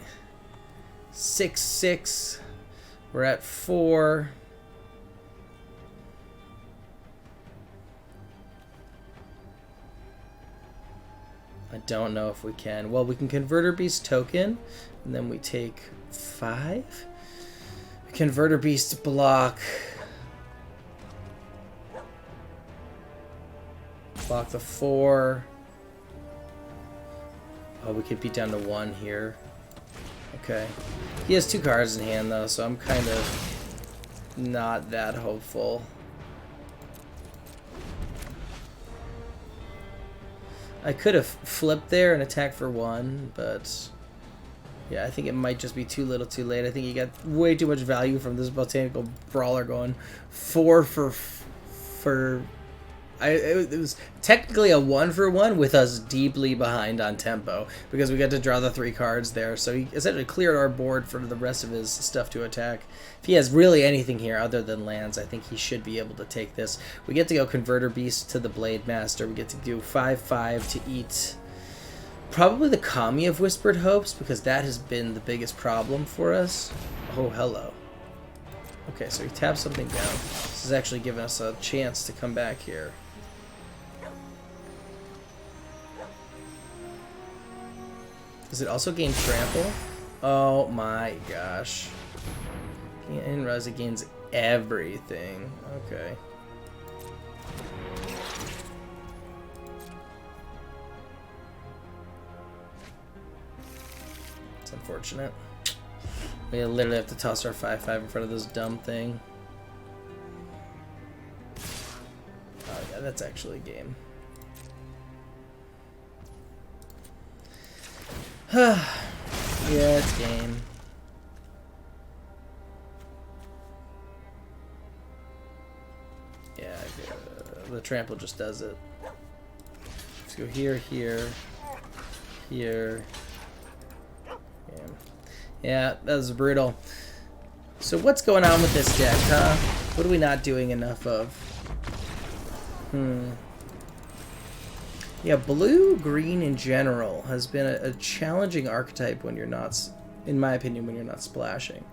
Speaker 1: 6/6. We're at 4. I don't know if we can. Well, we can Converter Beast token, and then we take 5. Converter Beast block. Block the 4. Oh, we could beat down to 1 here. Okay. He has 2 cards in hand, though, so I'm kind of not that hopeful. I could have flipped there and attacked for 1, but yeah, I think it might just be too little too late. I think you got way too much value from this Botanical Brawler going 4 for... it was technically a 1-for-1 with us deeply behind on tempo because we got to draw the 3 cards there. So he essentially cleared our board for the rest of his stuff to attack. If he has really anything here other than lands, I think he should be able to take this. We get to go Converter Beast to the Blade Master. We get to do 5/5 to eat probably the Kami of Whispered Hopes because that has been the biggest problem for us. Oh, hello. Okay, so he taps something down. This is actually giving us a chance to come back here. Does it also gain trample? Oh my gosh. I didn't realize it gains everything. Okay. It's unfortunate. We literally have to toss our 5/5 in front of this dumb thing. Oh yeah, that's actually a game. Yeah, it's game. Yeah, the trample just does it. Let's go here, here, here. Yeah, that was brutal. So what's going on with this deck, huh? What are we not doing enough of? Yeah, blue-green in general has been a challenging archetype when you're not, in my opinion, when you're not splashing.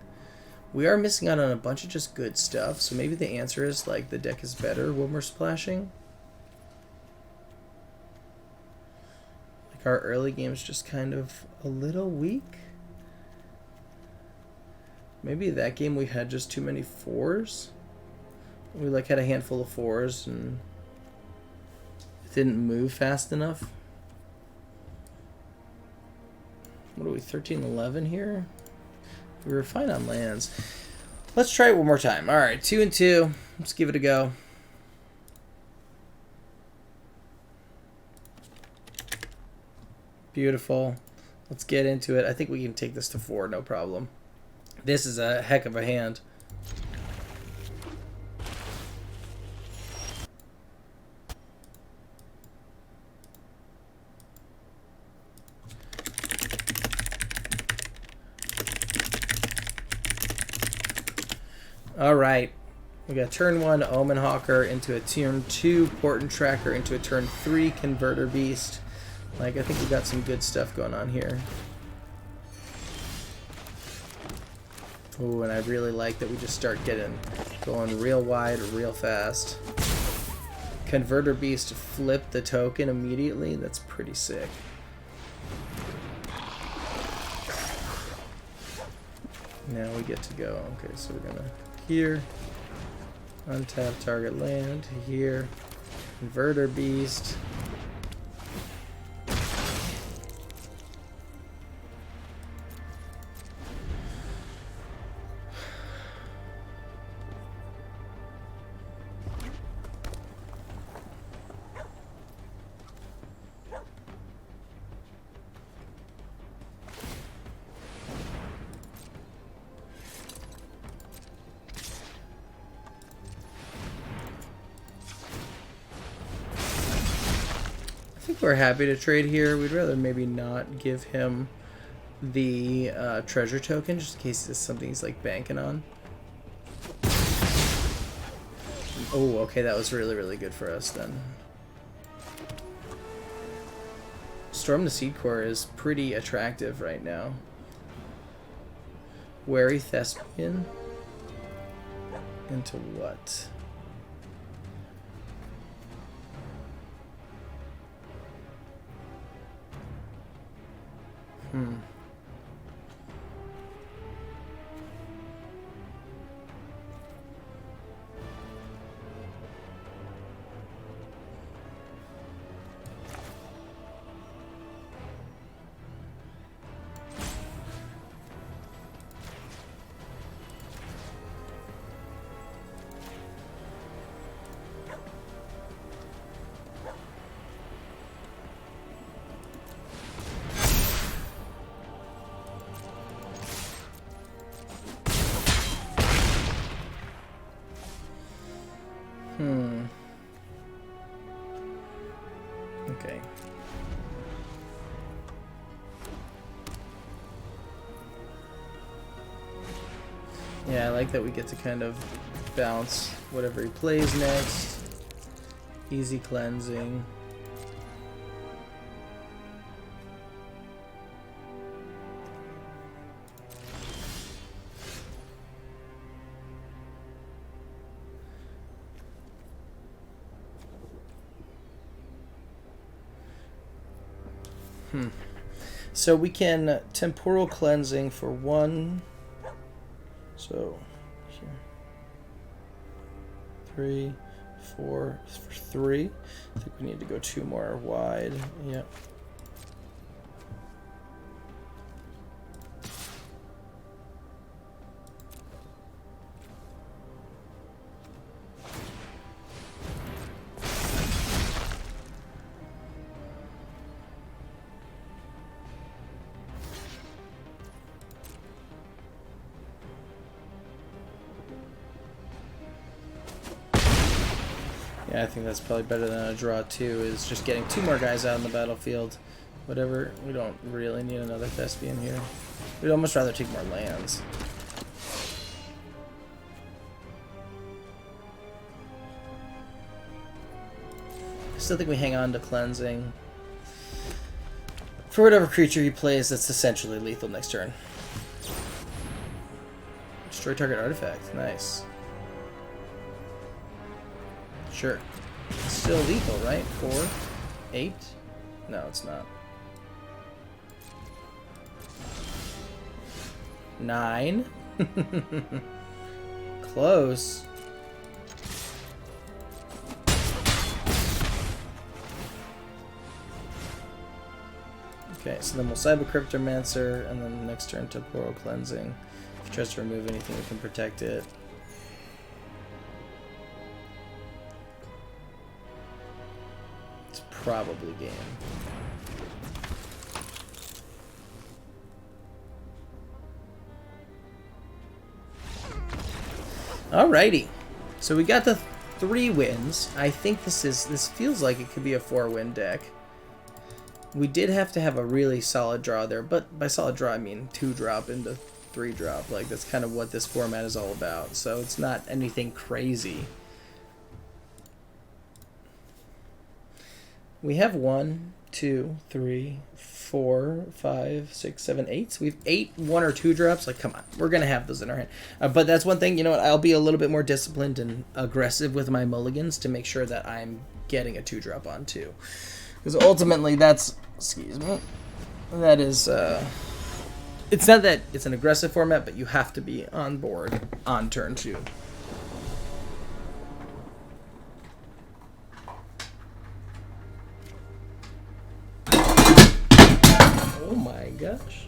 Speaker 1: We are missing out on a bunch of just good stuff, so maybe the answer is, like, the deck is better when we're splashing. Like, our early game's just kind of a little weak. Maybe that game we had just too many 4s. We, like, had a handful of 4s and... didn't move fast enough. What are we, 13-11 here? We were fine on lands. Let's try it one more time. Alright, 2 and 2. Let's give it a go. Beautiful. Let's get into it. I think we can take this to 4, no problem. This is a heck of a hand. All right. We got turn 1 Omen Hawker into a turn 2 Portent Tracker into a turn 3 Converter Beast. Like, I think we got some good stuff going on here. Ooh, and I really like that we just start going real wide real fast. Converter Beast flip the token immediately. That's pretty sick. Now we get to go. Okay, so we're gonna here. Untap target land. Here. Converter Beast. We're happy to trade here. We'd rather maybe not give him the treasure token just in case it's something he's like banking on. Oh, okay, that was really, really good for us then. Storm the Seed Core is pretty attractive right now. Wary Thespian into what? Okay. Yeah, I like that we get to kind of bounce whatever he plays next. Easy cleansing. So we can temporal cleansing for 1. So here, 3, 4 for 3. I think we need to go 2 more wide. Yep. Yeah, I think that's probably better than a draw 2, is just getting 2 more guys out on the battlefield. Whatever, we don't really need another Thespian here. We'd almost rather take more lands. I still think we hang on to cleansing. For whatever creature he plays that's essentially lethal next turn. Destroy target artifact, nice. Sure. It's still lethal, right? 4? 8? No, it's not. 9? Close. Okay, so then we'll Cyber Cryptomancer, and then next turn Temporal Cleansing. If he tries to remove anything, we can protect it. Probably game. Alrighty, so we got the 3 wins. I think this feels like it could be a 4-win deck. We did have to have a really solid draw there, but by solid draw I mean 2 drop into 3-drop. Like, that's kind of what this format is all about. So it's not anything crazy. We have 1, 2, 3, 4, 5, 6, 7, 8. So we have 8 1 or 2 drops. Like, come on, we're gonna have those in our hand. But that's one thing. You know what? I'll be a little bit more disciplined and aggressive with my mulligans to make sure that I'm getting a 2-drop on too. Because ultimately, that's, excuse me, that is. It's not that it's an aggressive format, but you have to be on board on turn 2. Oh my gosh.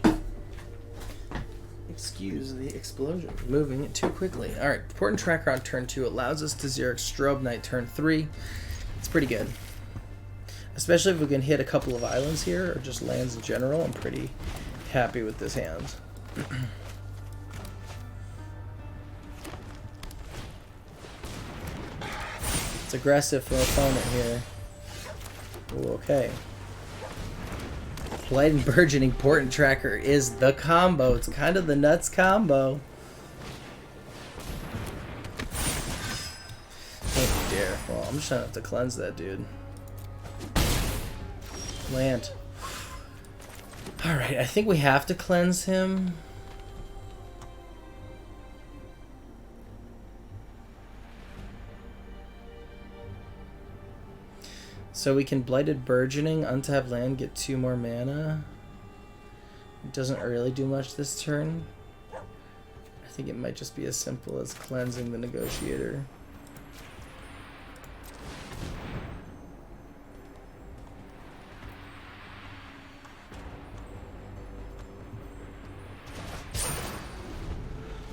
Speaker 1: Excuse the explosion. Moving it too quickly. Alright, Port and Tracker on turn 2 allows us to Xerix Strobe Knight turn 3. It's pretty good. Especially if we can hit a couple of islands here, or just lands in general. I'm pretty happy with this hand. It's aggressive for an opponent here. Ooh, okay. Blight and Burgeoning Port and Tracker is the combo. It's kind of the nuts combo. Oh dear. Well, I'm just gonna have to cleanse that dude. Land. Alright, I think we have to cleanse him. So we can Blighted Burgeoning, untap land, get 2 more mana. It doesn't really do much this turn. I think it might just be as simple as cleansing the Negotiator.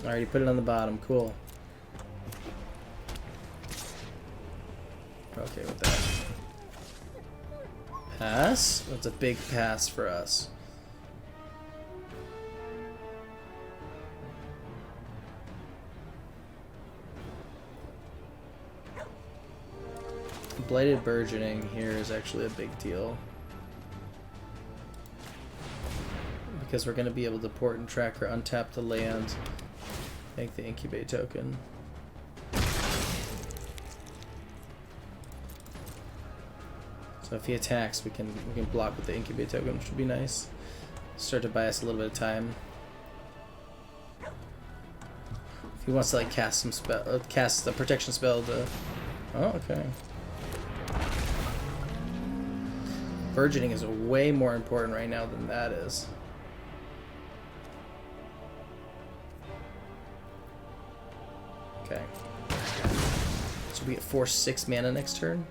Speaker 1: Alright, you put it on the bottom. Cool. Okay with that. Pass? That's a big pass for us. Blighted Burgeoning here is actually a big deal. Because we're going to be able to Port and Tracker, untap the land, make the Incubate token. So if he attacks, we can block with the Incubate token, which would be nice. Start to buy us a little bit of time. If he wants to like cast some spell, cast the protection spell to. Oh, okay. Burgeoning is way more important right now than that is. Okay. So we get 4/6 mana next turn.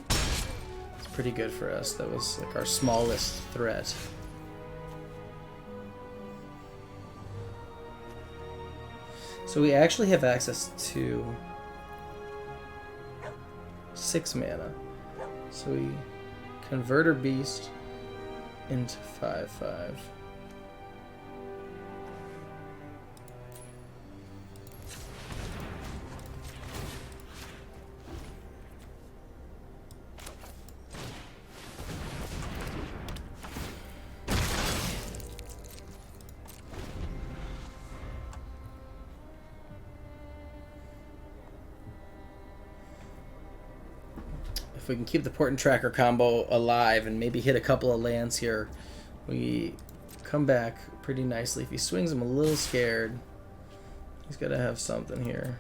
Speaker 1: It's pretty good for us. That was like our smallest threat. So we actually have access to 6 mana. So we convert our beast into 5/5. If we can keep the Port and Tracker combo alive and maybe hit a couple of lands here, we come back pretty nicely. If he swings, I'm a little scared. He's got to have something here.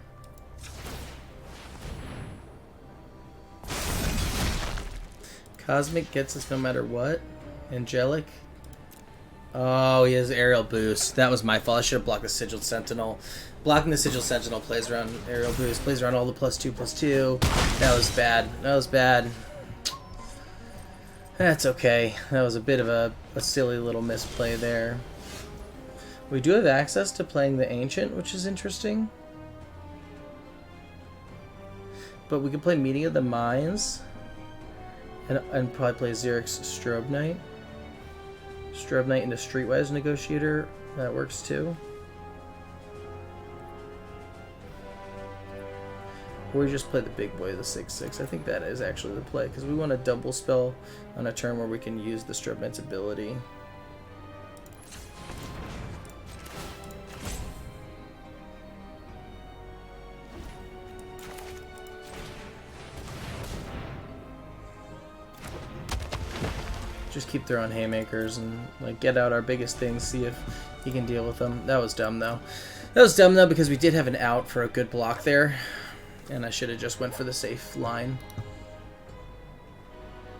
Speaker 1: Cosmic gets us no matter what. Angelic. Oh, he has Aerial Boost. That was my fault. I should have blocked the Sigil Sentinel. Blocking the Sigil Sentinel plays around Aerial Boost, plays around all the +2/+2. That was bad. That was bad. That's okay. That was a bit of a silly little misplay there. We do have access to playing the Ancient, which is interesting. But we could play Meeting of the Minds and probably play Xerix Strobe Knight. Strobe Knight into Streetwise Negotiator. That works too. Or we just play the big boy, the 6/6. I think that is actually the play, because we want a double spell on a turn where we can use the Strobe Knight's ability. Just keep throwing haymakers and like get out our biggest things, see if he can deal with them. That was dumb though. That was dumb though because we did have an out for a good block there, and I should have just went for the safe line.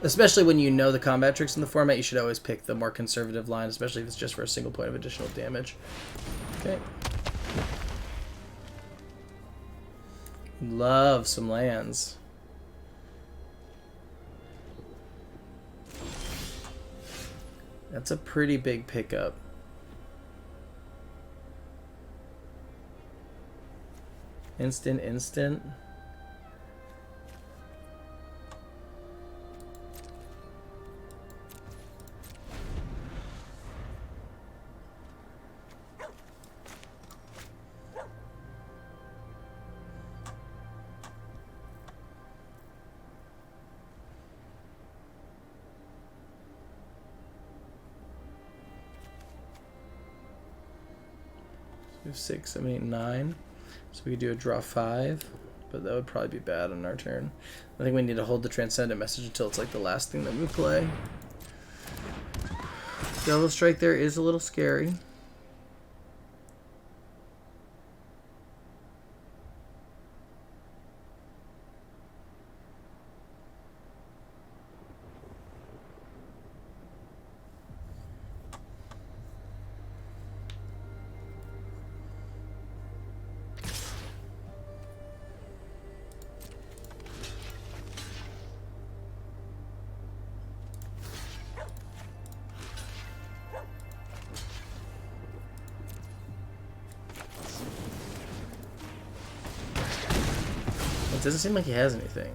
Speaker 1: Especially when you know the combat tricks in the format, you should always pick the more conservative line, especially if it's just for a single point of additional damage. Okay. Love some lands. That's a pretty big pickup. Instant. 6, 7, 8, 9. So we could do a draw 5, but that would probably be bad on our turn. I think we need to hold the Transcendent Message until it's like the last thing that we play. Devil Strike there is a little scary. It doesn't seem like he has anything.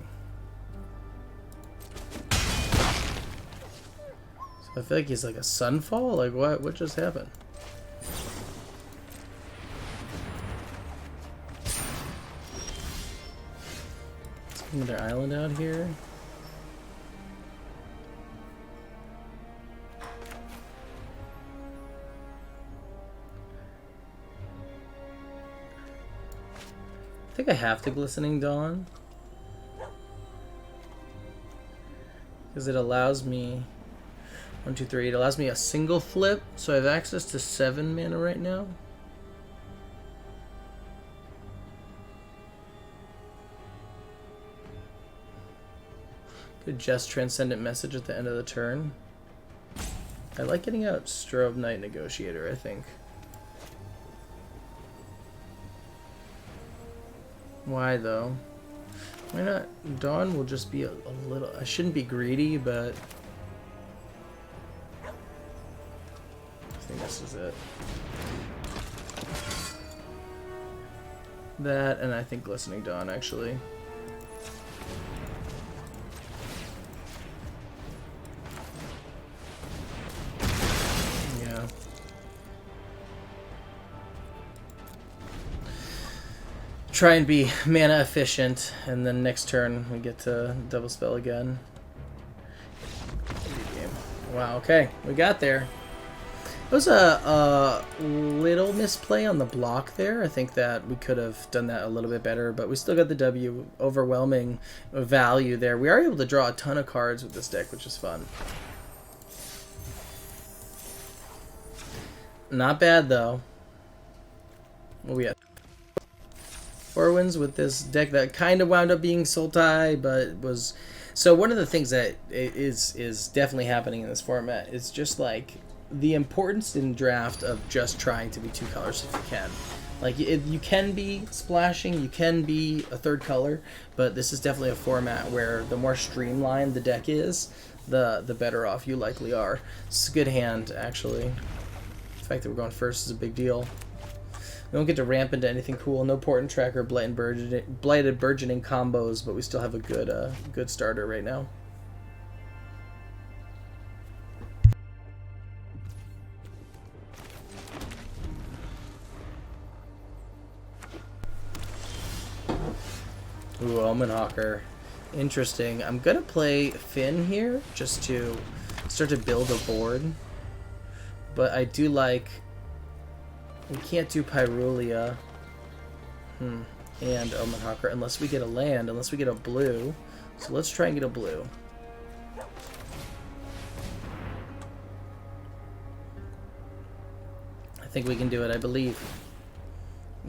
Speaker 1: So I feel like he's like a Sunfall? Like what just happened? Let's get another island out here. I think I have to Glistening Dawn because it allows me 1, 2, 3. It allows me a single flip, so I have access to 7 mana right now. Could just Transcendent Message at the end of the turn. I like getting out Strobe Knight Negotiator, I think. Why though? Why not? Dawn will just be a little... I shouldn't be greedy, but... I think this is it. That, and I think Glistening Dawn, actually. Yeah. Try and be mana efficient, and then next turn we get to double spell again. Wow, okay, we got there. It was a little misplay on the block there. I think that we could have done that a little bit better, but we still got the W. Overwhelming value there. We are able to draw a ton of cards with this deck, which is fun. Not bad though. What we at? 4 wins with this deck that kind of wound up being Sultai, but was... So one of the things that is definitely happening in this format is just like the importance in draft of just trying to be 2 colors if you can. Like you can be splashing, you can be a 3rd color, but this is definitely a format where the more streamlined the deck is, the better off you likely are. It's a good hand, actually. The fact that we're going first is a big deal. We don't get to ramp into anything cool. No Portent Tracker, Blighted Burgeoning combos, but we still have a good starter right now. Ooh, Omen Hawker. Interesting. I'm going to play Finn here just to start to build a board. But I do like... We can't do Pyrulia and Omen Hawker unless we get a land, unless we get a blue. So let's try and get a blue. think we can do it. I believe.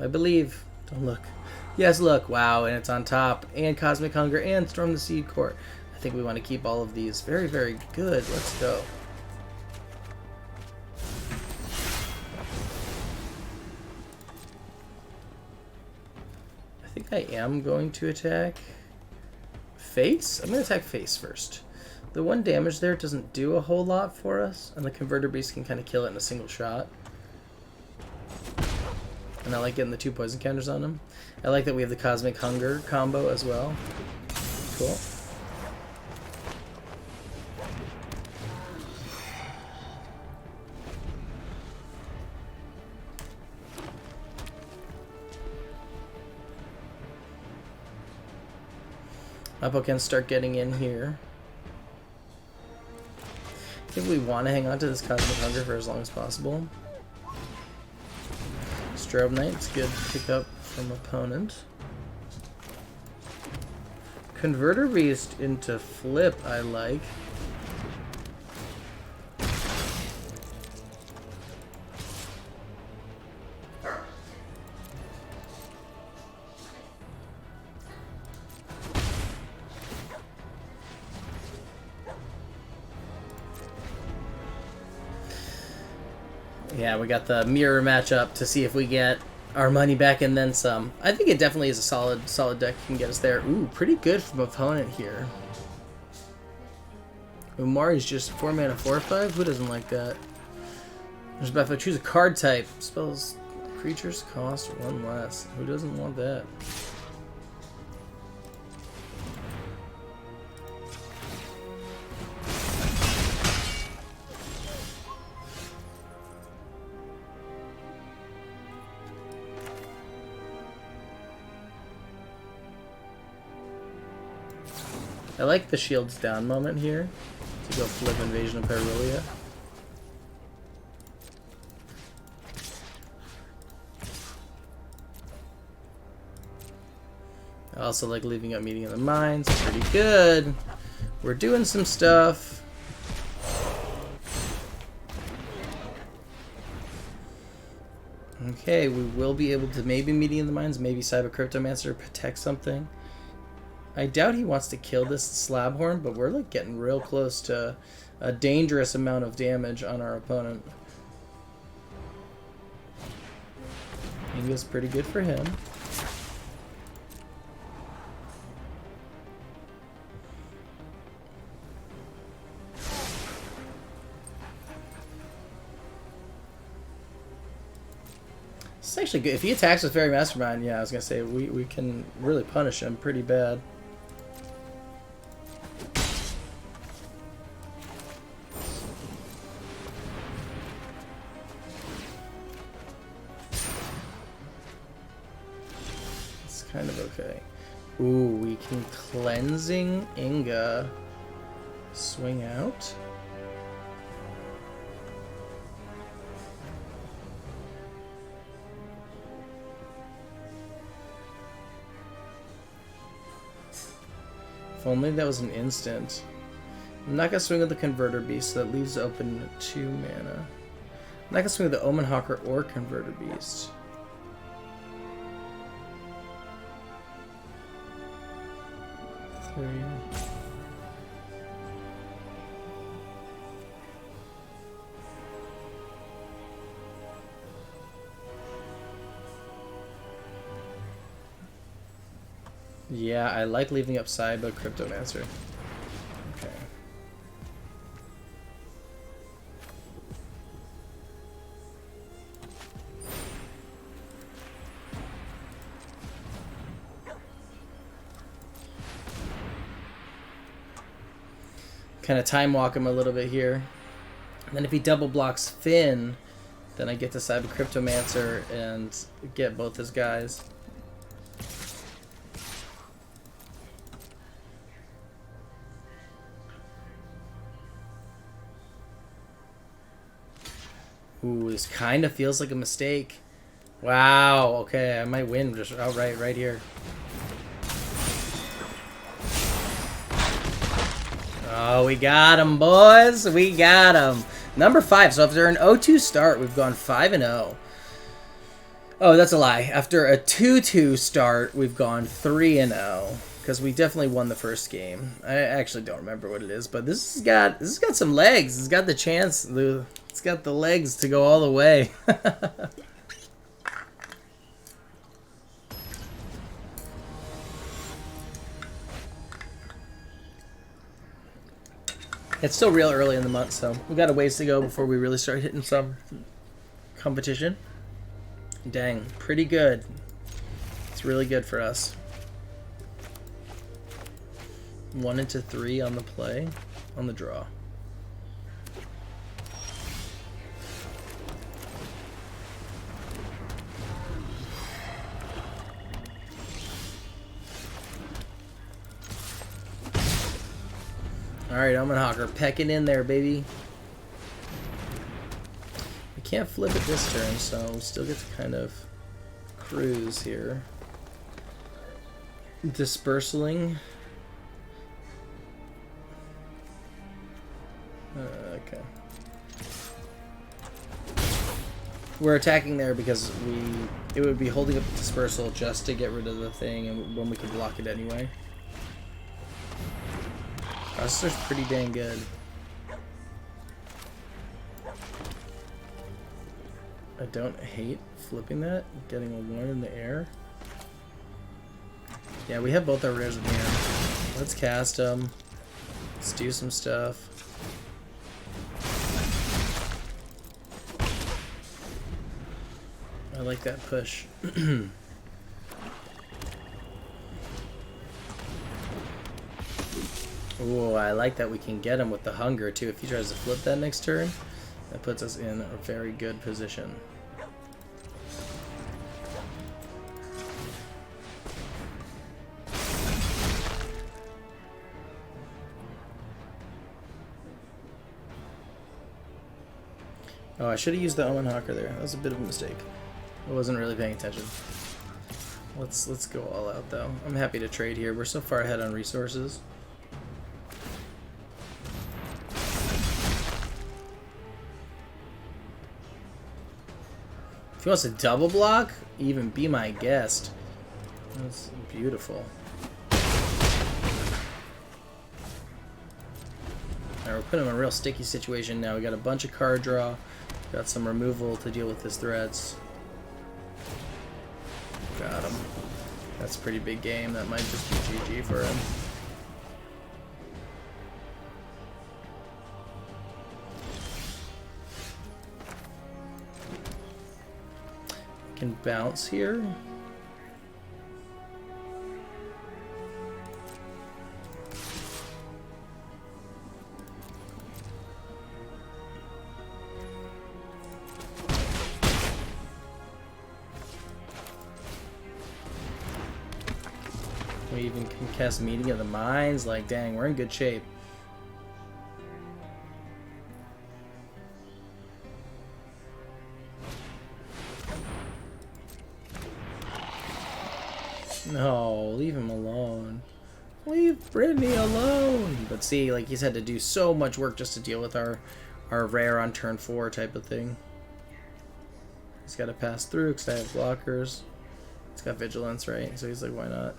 Speaker 1: I believe. Don't look. Yes, look. Wow, and it's on top. And Cosmic Hunger and Storm the Seed Court. I think we want to keep all of these. Very, very good. Let's go. I think I am going to attack face. I'm going to attack face first. The 1 damage there doesn't do a whole lot for us, and the Converter Beast can kind of kill it in a single shot. And I like getting the 2 poison counters on him. I like that we have the Cosmic Hunger combo as well. Cool. Oppo can start getting in here. I think we want to hang on to this Cosmic Hunger for as long as possible. Strobe Knight's good to pick up from opponent. Converter Beast into flip I like. Yeah, we got the mirror matchup to see if we get our money back and then some. I think it definitely is a solid deck can get us there. Ooh, pretty good from opponent here. Umari's just 4 mana 4/5. Who doesn't like that? There's about to choose a card type. Spells creatures cost 1 less. Who doesn't want that? I like the shields down moment here to go flip Invasion of Pyrolia. I also like leaving up Meeting of the Minds. Pretty good. We're doing some stuff. Okay, we will be able to maybe Meeting of the Minds, maybe Cyber Cryptomancer protect something. I doubt he wants to kill this Slabhorn, but we're like getting real close to a dangerous amount of damage on our opponent. Inga's pretty good for him. It's actually good. If he attacks with Fairy Mastermind, yeah, I was gonna say we can really punish him pretty bad. Kind of okay. Ooh, we can Cleansing Inga swing out. If only that was an instant. I'm not gonna swing with the Converter Beast, so that leaves open 2 mana. I'm not gonna swing with the Omen Hawker or Converter Beast. Yeah, I like leaving up Cyber Cryptomancer. Okay. Kind of time walk him a little bit here. And then if he double blocks Finn, then I get to Cyber Cryptomancer and get both his guys. Ooh, this kind of feels like a mistake. Wow, okay, I might win just outright right here. Oh, we got him, boys. We got him. Number 5. So after an 0-2 start, we've gone 5-0. Oh, that's a lie. After a 2-2 start, we've gone 3-0. Because we definitely won the first game. I actually don't remember what it is, but this has got some legs. It's got the chance. It's got the legs to go all the way. It's still real early in the month, so we got a ways to go before we really start hitting some competition. Dang, pretty good. It's really good for us. 1 into 3 on the play, on the draw. Alright, Hawker pecking in there, baby. We can't flip it this turn, so we still get to kind of cruise here. Dispersaling. Okay. We're attacking there because it would be holding up the dispersal just to get rid of the thing, and when we could block it anyway. Processor's pretty dang good. I don't hate flipping that, getting a 1 in the air. Yeah, we have both our rares in hand. Let's cast them. Let's do some stuff. I like that push. Ooh, I like that we can get him with the hunger too. If he tries to flip that next turn, that puts us in a very good position. Oh, I should have used the Omen Hawker there. That was a bit of a mistake. I wasn't really paying attention. Let's go all out though. I'm happy to trade here. We're so far ahead on resources. If he wants to double block, even be my guest. That's beautiful. Alright, we're putting him in a real sticky situation now. We got a bunch of card draw. Got some removal to deal with his threats. Got him. That's a pretty big game. That might just be GG for him. Can bounce here. We even can cast Meeting of the Minds. Like, dang, we're in good shape. No, leave him alone. Leave Brittany alone. But see, like, he's had to do so much work just to deal with our rare on turn 4 type of thing. He's got to pass through because I have blockers. It's got vigilance, right? So he's like, why not?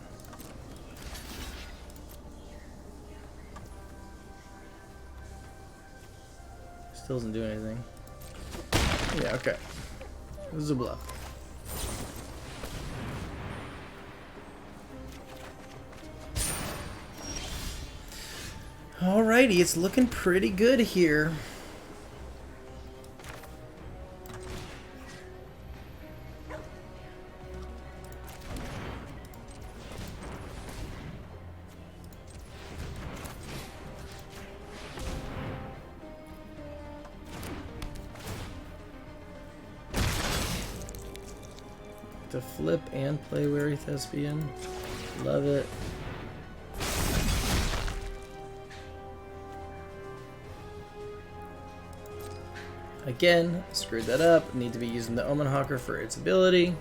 Speaker 1: Still doesn't do anything. Yeah, okay. This is a bluff. Alrighty, it's looking pretty good here. To flip and play Wary Thespian. Love it. Again, screwed that up. Need to be using the Omen Hawker for its ability.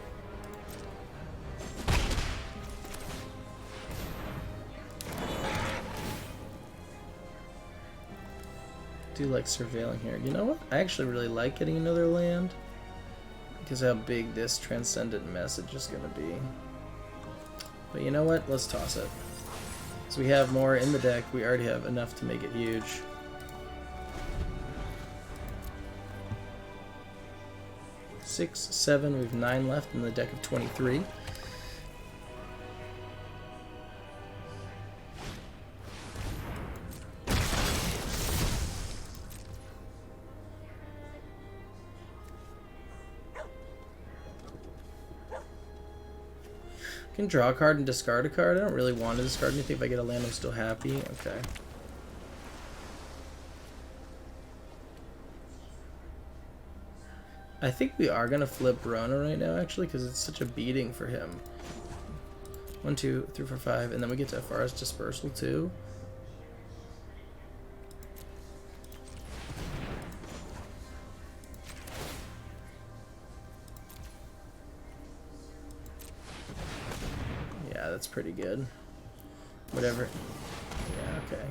Speaker 1: do like surveilling here. You know what? I actually really like getting another land because how big this transcendent message is going to be. But you know what? Let's toss it. So we have more in the deck. We already have enough to make it huge. 6, 7. We have 9 left in the deck of 23. I can draw a card and discard a card. I don't really want to discard anything. If I get a land, I'm still happy. Okay. I think we are going to flip Rona right now, actually, because it's such a beating for him. 1, 2, 3, 4, 5, and then we get to Forest Dispersal, too. Yeah, that's pretty good. Whatever. Yeah, okay.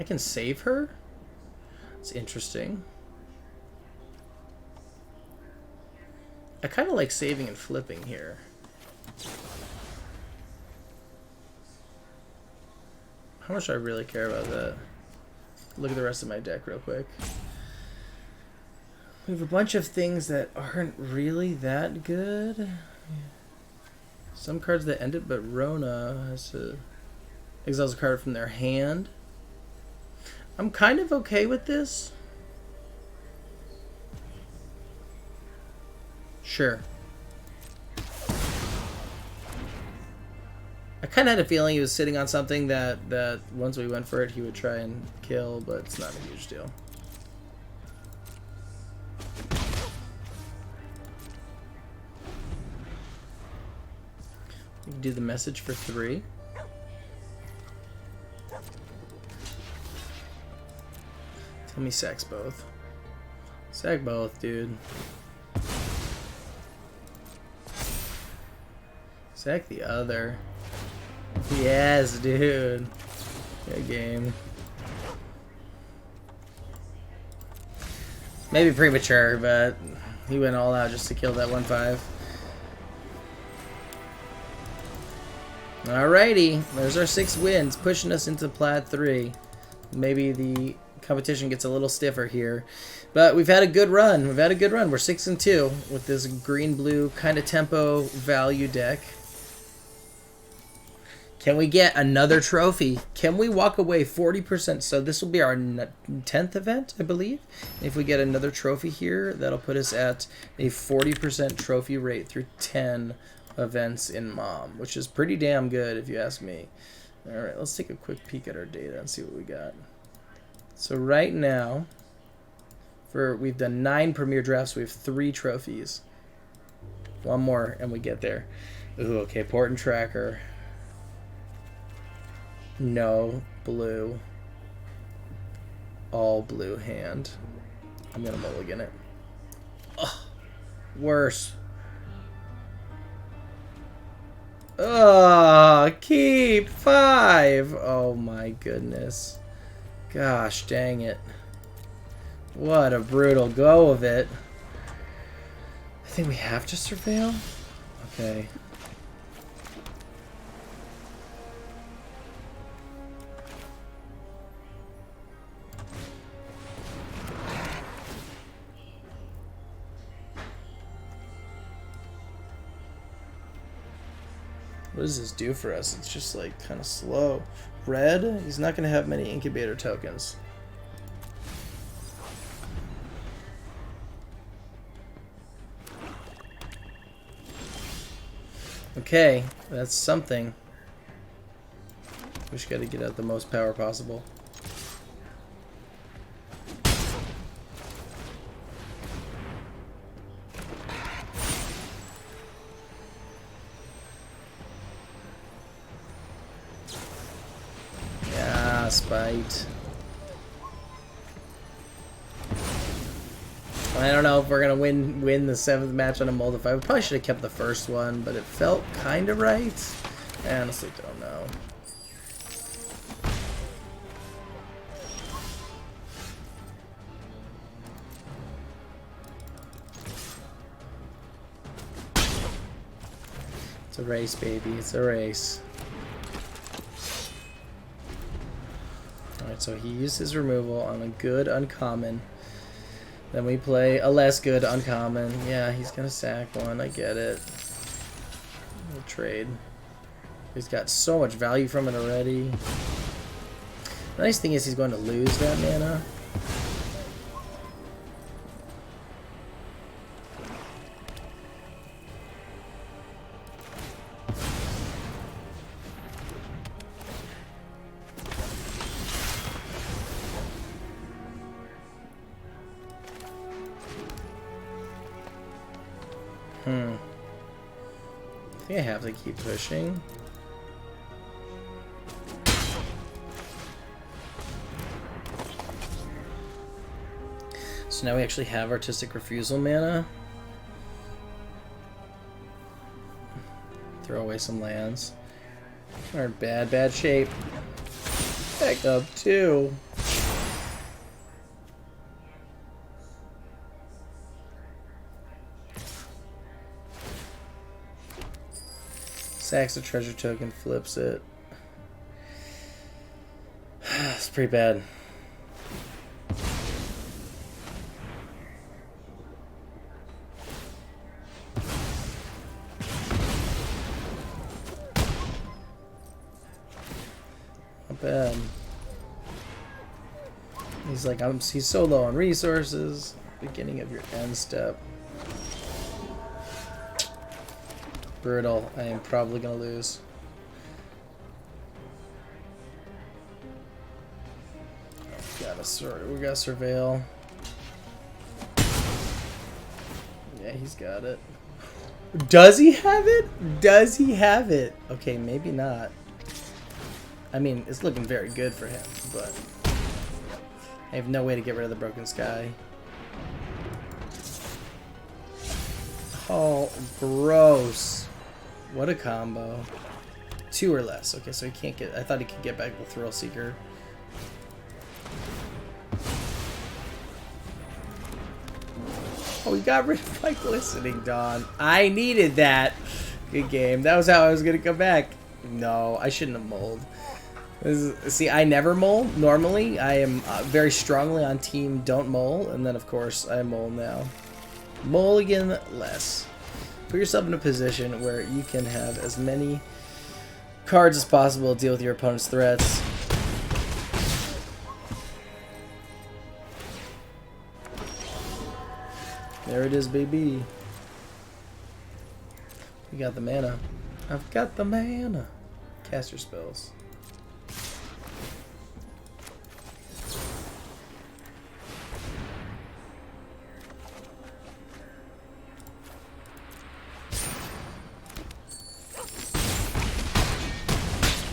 Speaker 1: I can save her? It's interesting. I kind of like saving and flipping here. How much do I really care about that? Look at the rest of my deck real quick. We have a bunch of things that aren't really that good. Some cards that end it, but Rona has to exiles a card from their hand. I'm kind of okay with this. Sure. I kind of had a feeling he was sitting on something that once we went for it, he would try and kill, but it's not a huge deal. We can do the message for 3. Tell me sacks both. Sack both, dude. Sack the other. Yes, dude. Good game. Maybe premature, but he went all out just to kill that 1/5. Alrighty, there's our 6 wins, pushing us into Plat 3. Maybe the competition gets a little stiffer here, but we've had a good run. We're 6-2 with this green-blue kind of tempo value deck. Can we get another trophy? Can we walk away 40%? So this will be our 10th event, I believe. If we get another trophy here, that'll put us at a 40% trophy rate through 10 events in Mom, which is pretty damn good if you ask me. All right, let's take a quick peek at our data and see what we got. So right now, we've done 9 premier drafts. We have 3 trophies. One more and we get there. Ooh, okay, Port and Tracker. No blue. All blue hand. I'm gonna mulligan it. Ugh, worse. Ugh, keep 5. Oh my goodness. Gosh dang it. What a brutal go of it. I think we have to surveil. Okay. What does this do for us? It's just like kind of slow. Red, he's not going to have many incubator tokens. Okay, that's something. We just got to get out the most power possible. Spite. I don't know if we're gonna win the 7th match on a Moldify. We probably should have kept the first one, but it felt kind of right. I honestly don't know. It's a race, baby. It's a race. Alright, so he used his removal on a good uncommon. Then we play a less good uncommon. Yeah, he's gonna sack one. I get it. We'll trade. He's got so much value from it already. The nice thing is he's going to lose that mana. I think I have to keep pushing. So now we actually have Artistic Refusal mana. Throw away some lands. We're in bad shape. Back up 2. Sacks the treasure token, flips it. It's pretty bad. Not bad. He's like, he's so low on resources. Beginning of your end step. Brutal. I am probably gonna lose. We got Surveil. Yeah, he's got it. Does he have it? Does he have it? Okay, maybe not. I mean, it's looking very good for him, but I have no way to get rid of the Broken Sky. Oh, gross. What a combo. 2 or less. Okay, so he can't get... I thought he could get back the Thrill Seeker. Oh, he got rid of my Glistening Dawn. I needed that. Good game. That was how I was going to come back. No, I shouldn't have mulled. See, I never mull. Normally, I am very strongly on team don't mull. And then, of course, I mull now. Mulligan less. Put yourself in a position where you can have as many cards as possible to deal with your opponent's threats. There it is, baby. We got the mana. I've got the mana. Cast your spells.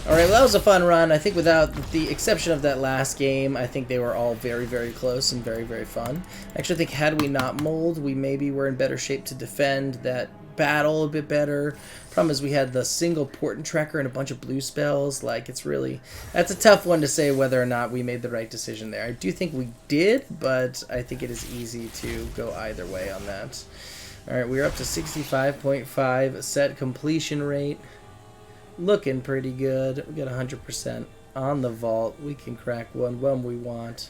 Speaker 1: Alright, well, that was a fun run. I think without the exception of that last game, I think they were all very, very close and very, very fun. I actually think had we not mulled, we maybe were in better shape to defend that battle a bit better. Problem is we had the single Portent Tracker and a bunch of blue spells. Like, it's really... That's a tough one to say whether or not we made the right decision there. I do think we did, but I think it is easy to go either way on that. Alright, we're up to 65.5 set completion rate. Looking pretty good. We got 100% on the vault. We can crack one when we want.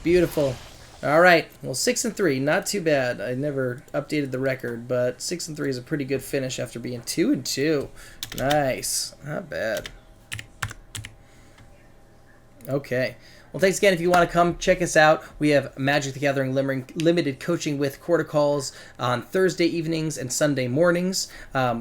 Speaker 1: Beautiful. All right. Well, 6-3, not too bad. I never updated the record, but 6-3 is a pretty good finish after being 2-2. Nice. Not bad. Okay. Well, thanks again. If you want to come check us out, we have Magic the Gathering limited coaching with quarter calls on Thursday evenings and Sunday mornings.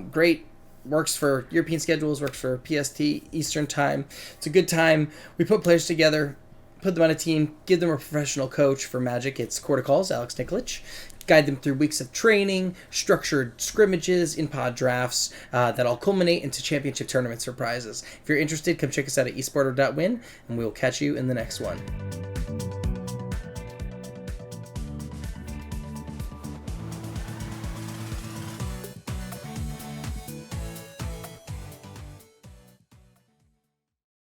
Speaker 1: Great. Works for European schedules, works for PST, Eastern time. It's a good time. We put players together, put them on a team, give them a professional coach for Magic. It's Quarter Calls, Alex Nikolic. Guide them through weeks of training, structured scrimmages, in-pod drafts that all culminate into championship tournaments for prizes. If you're interested, come check us out at esporter.win, and we'll catch you in the next one.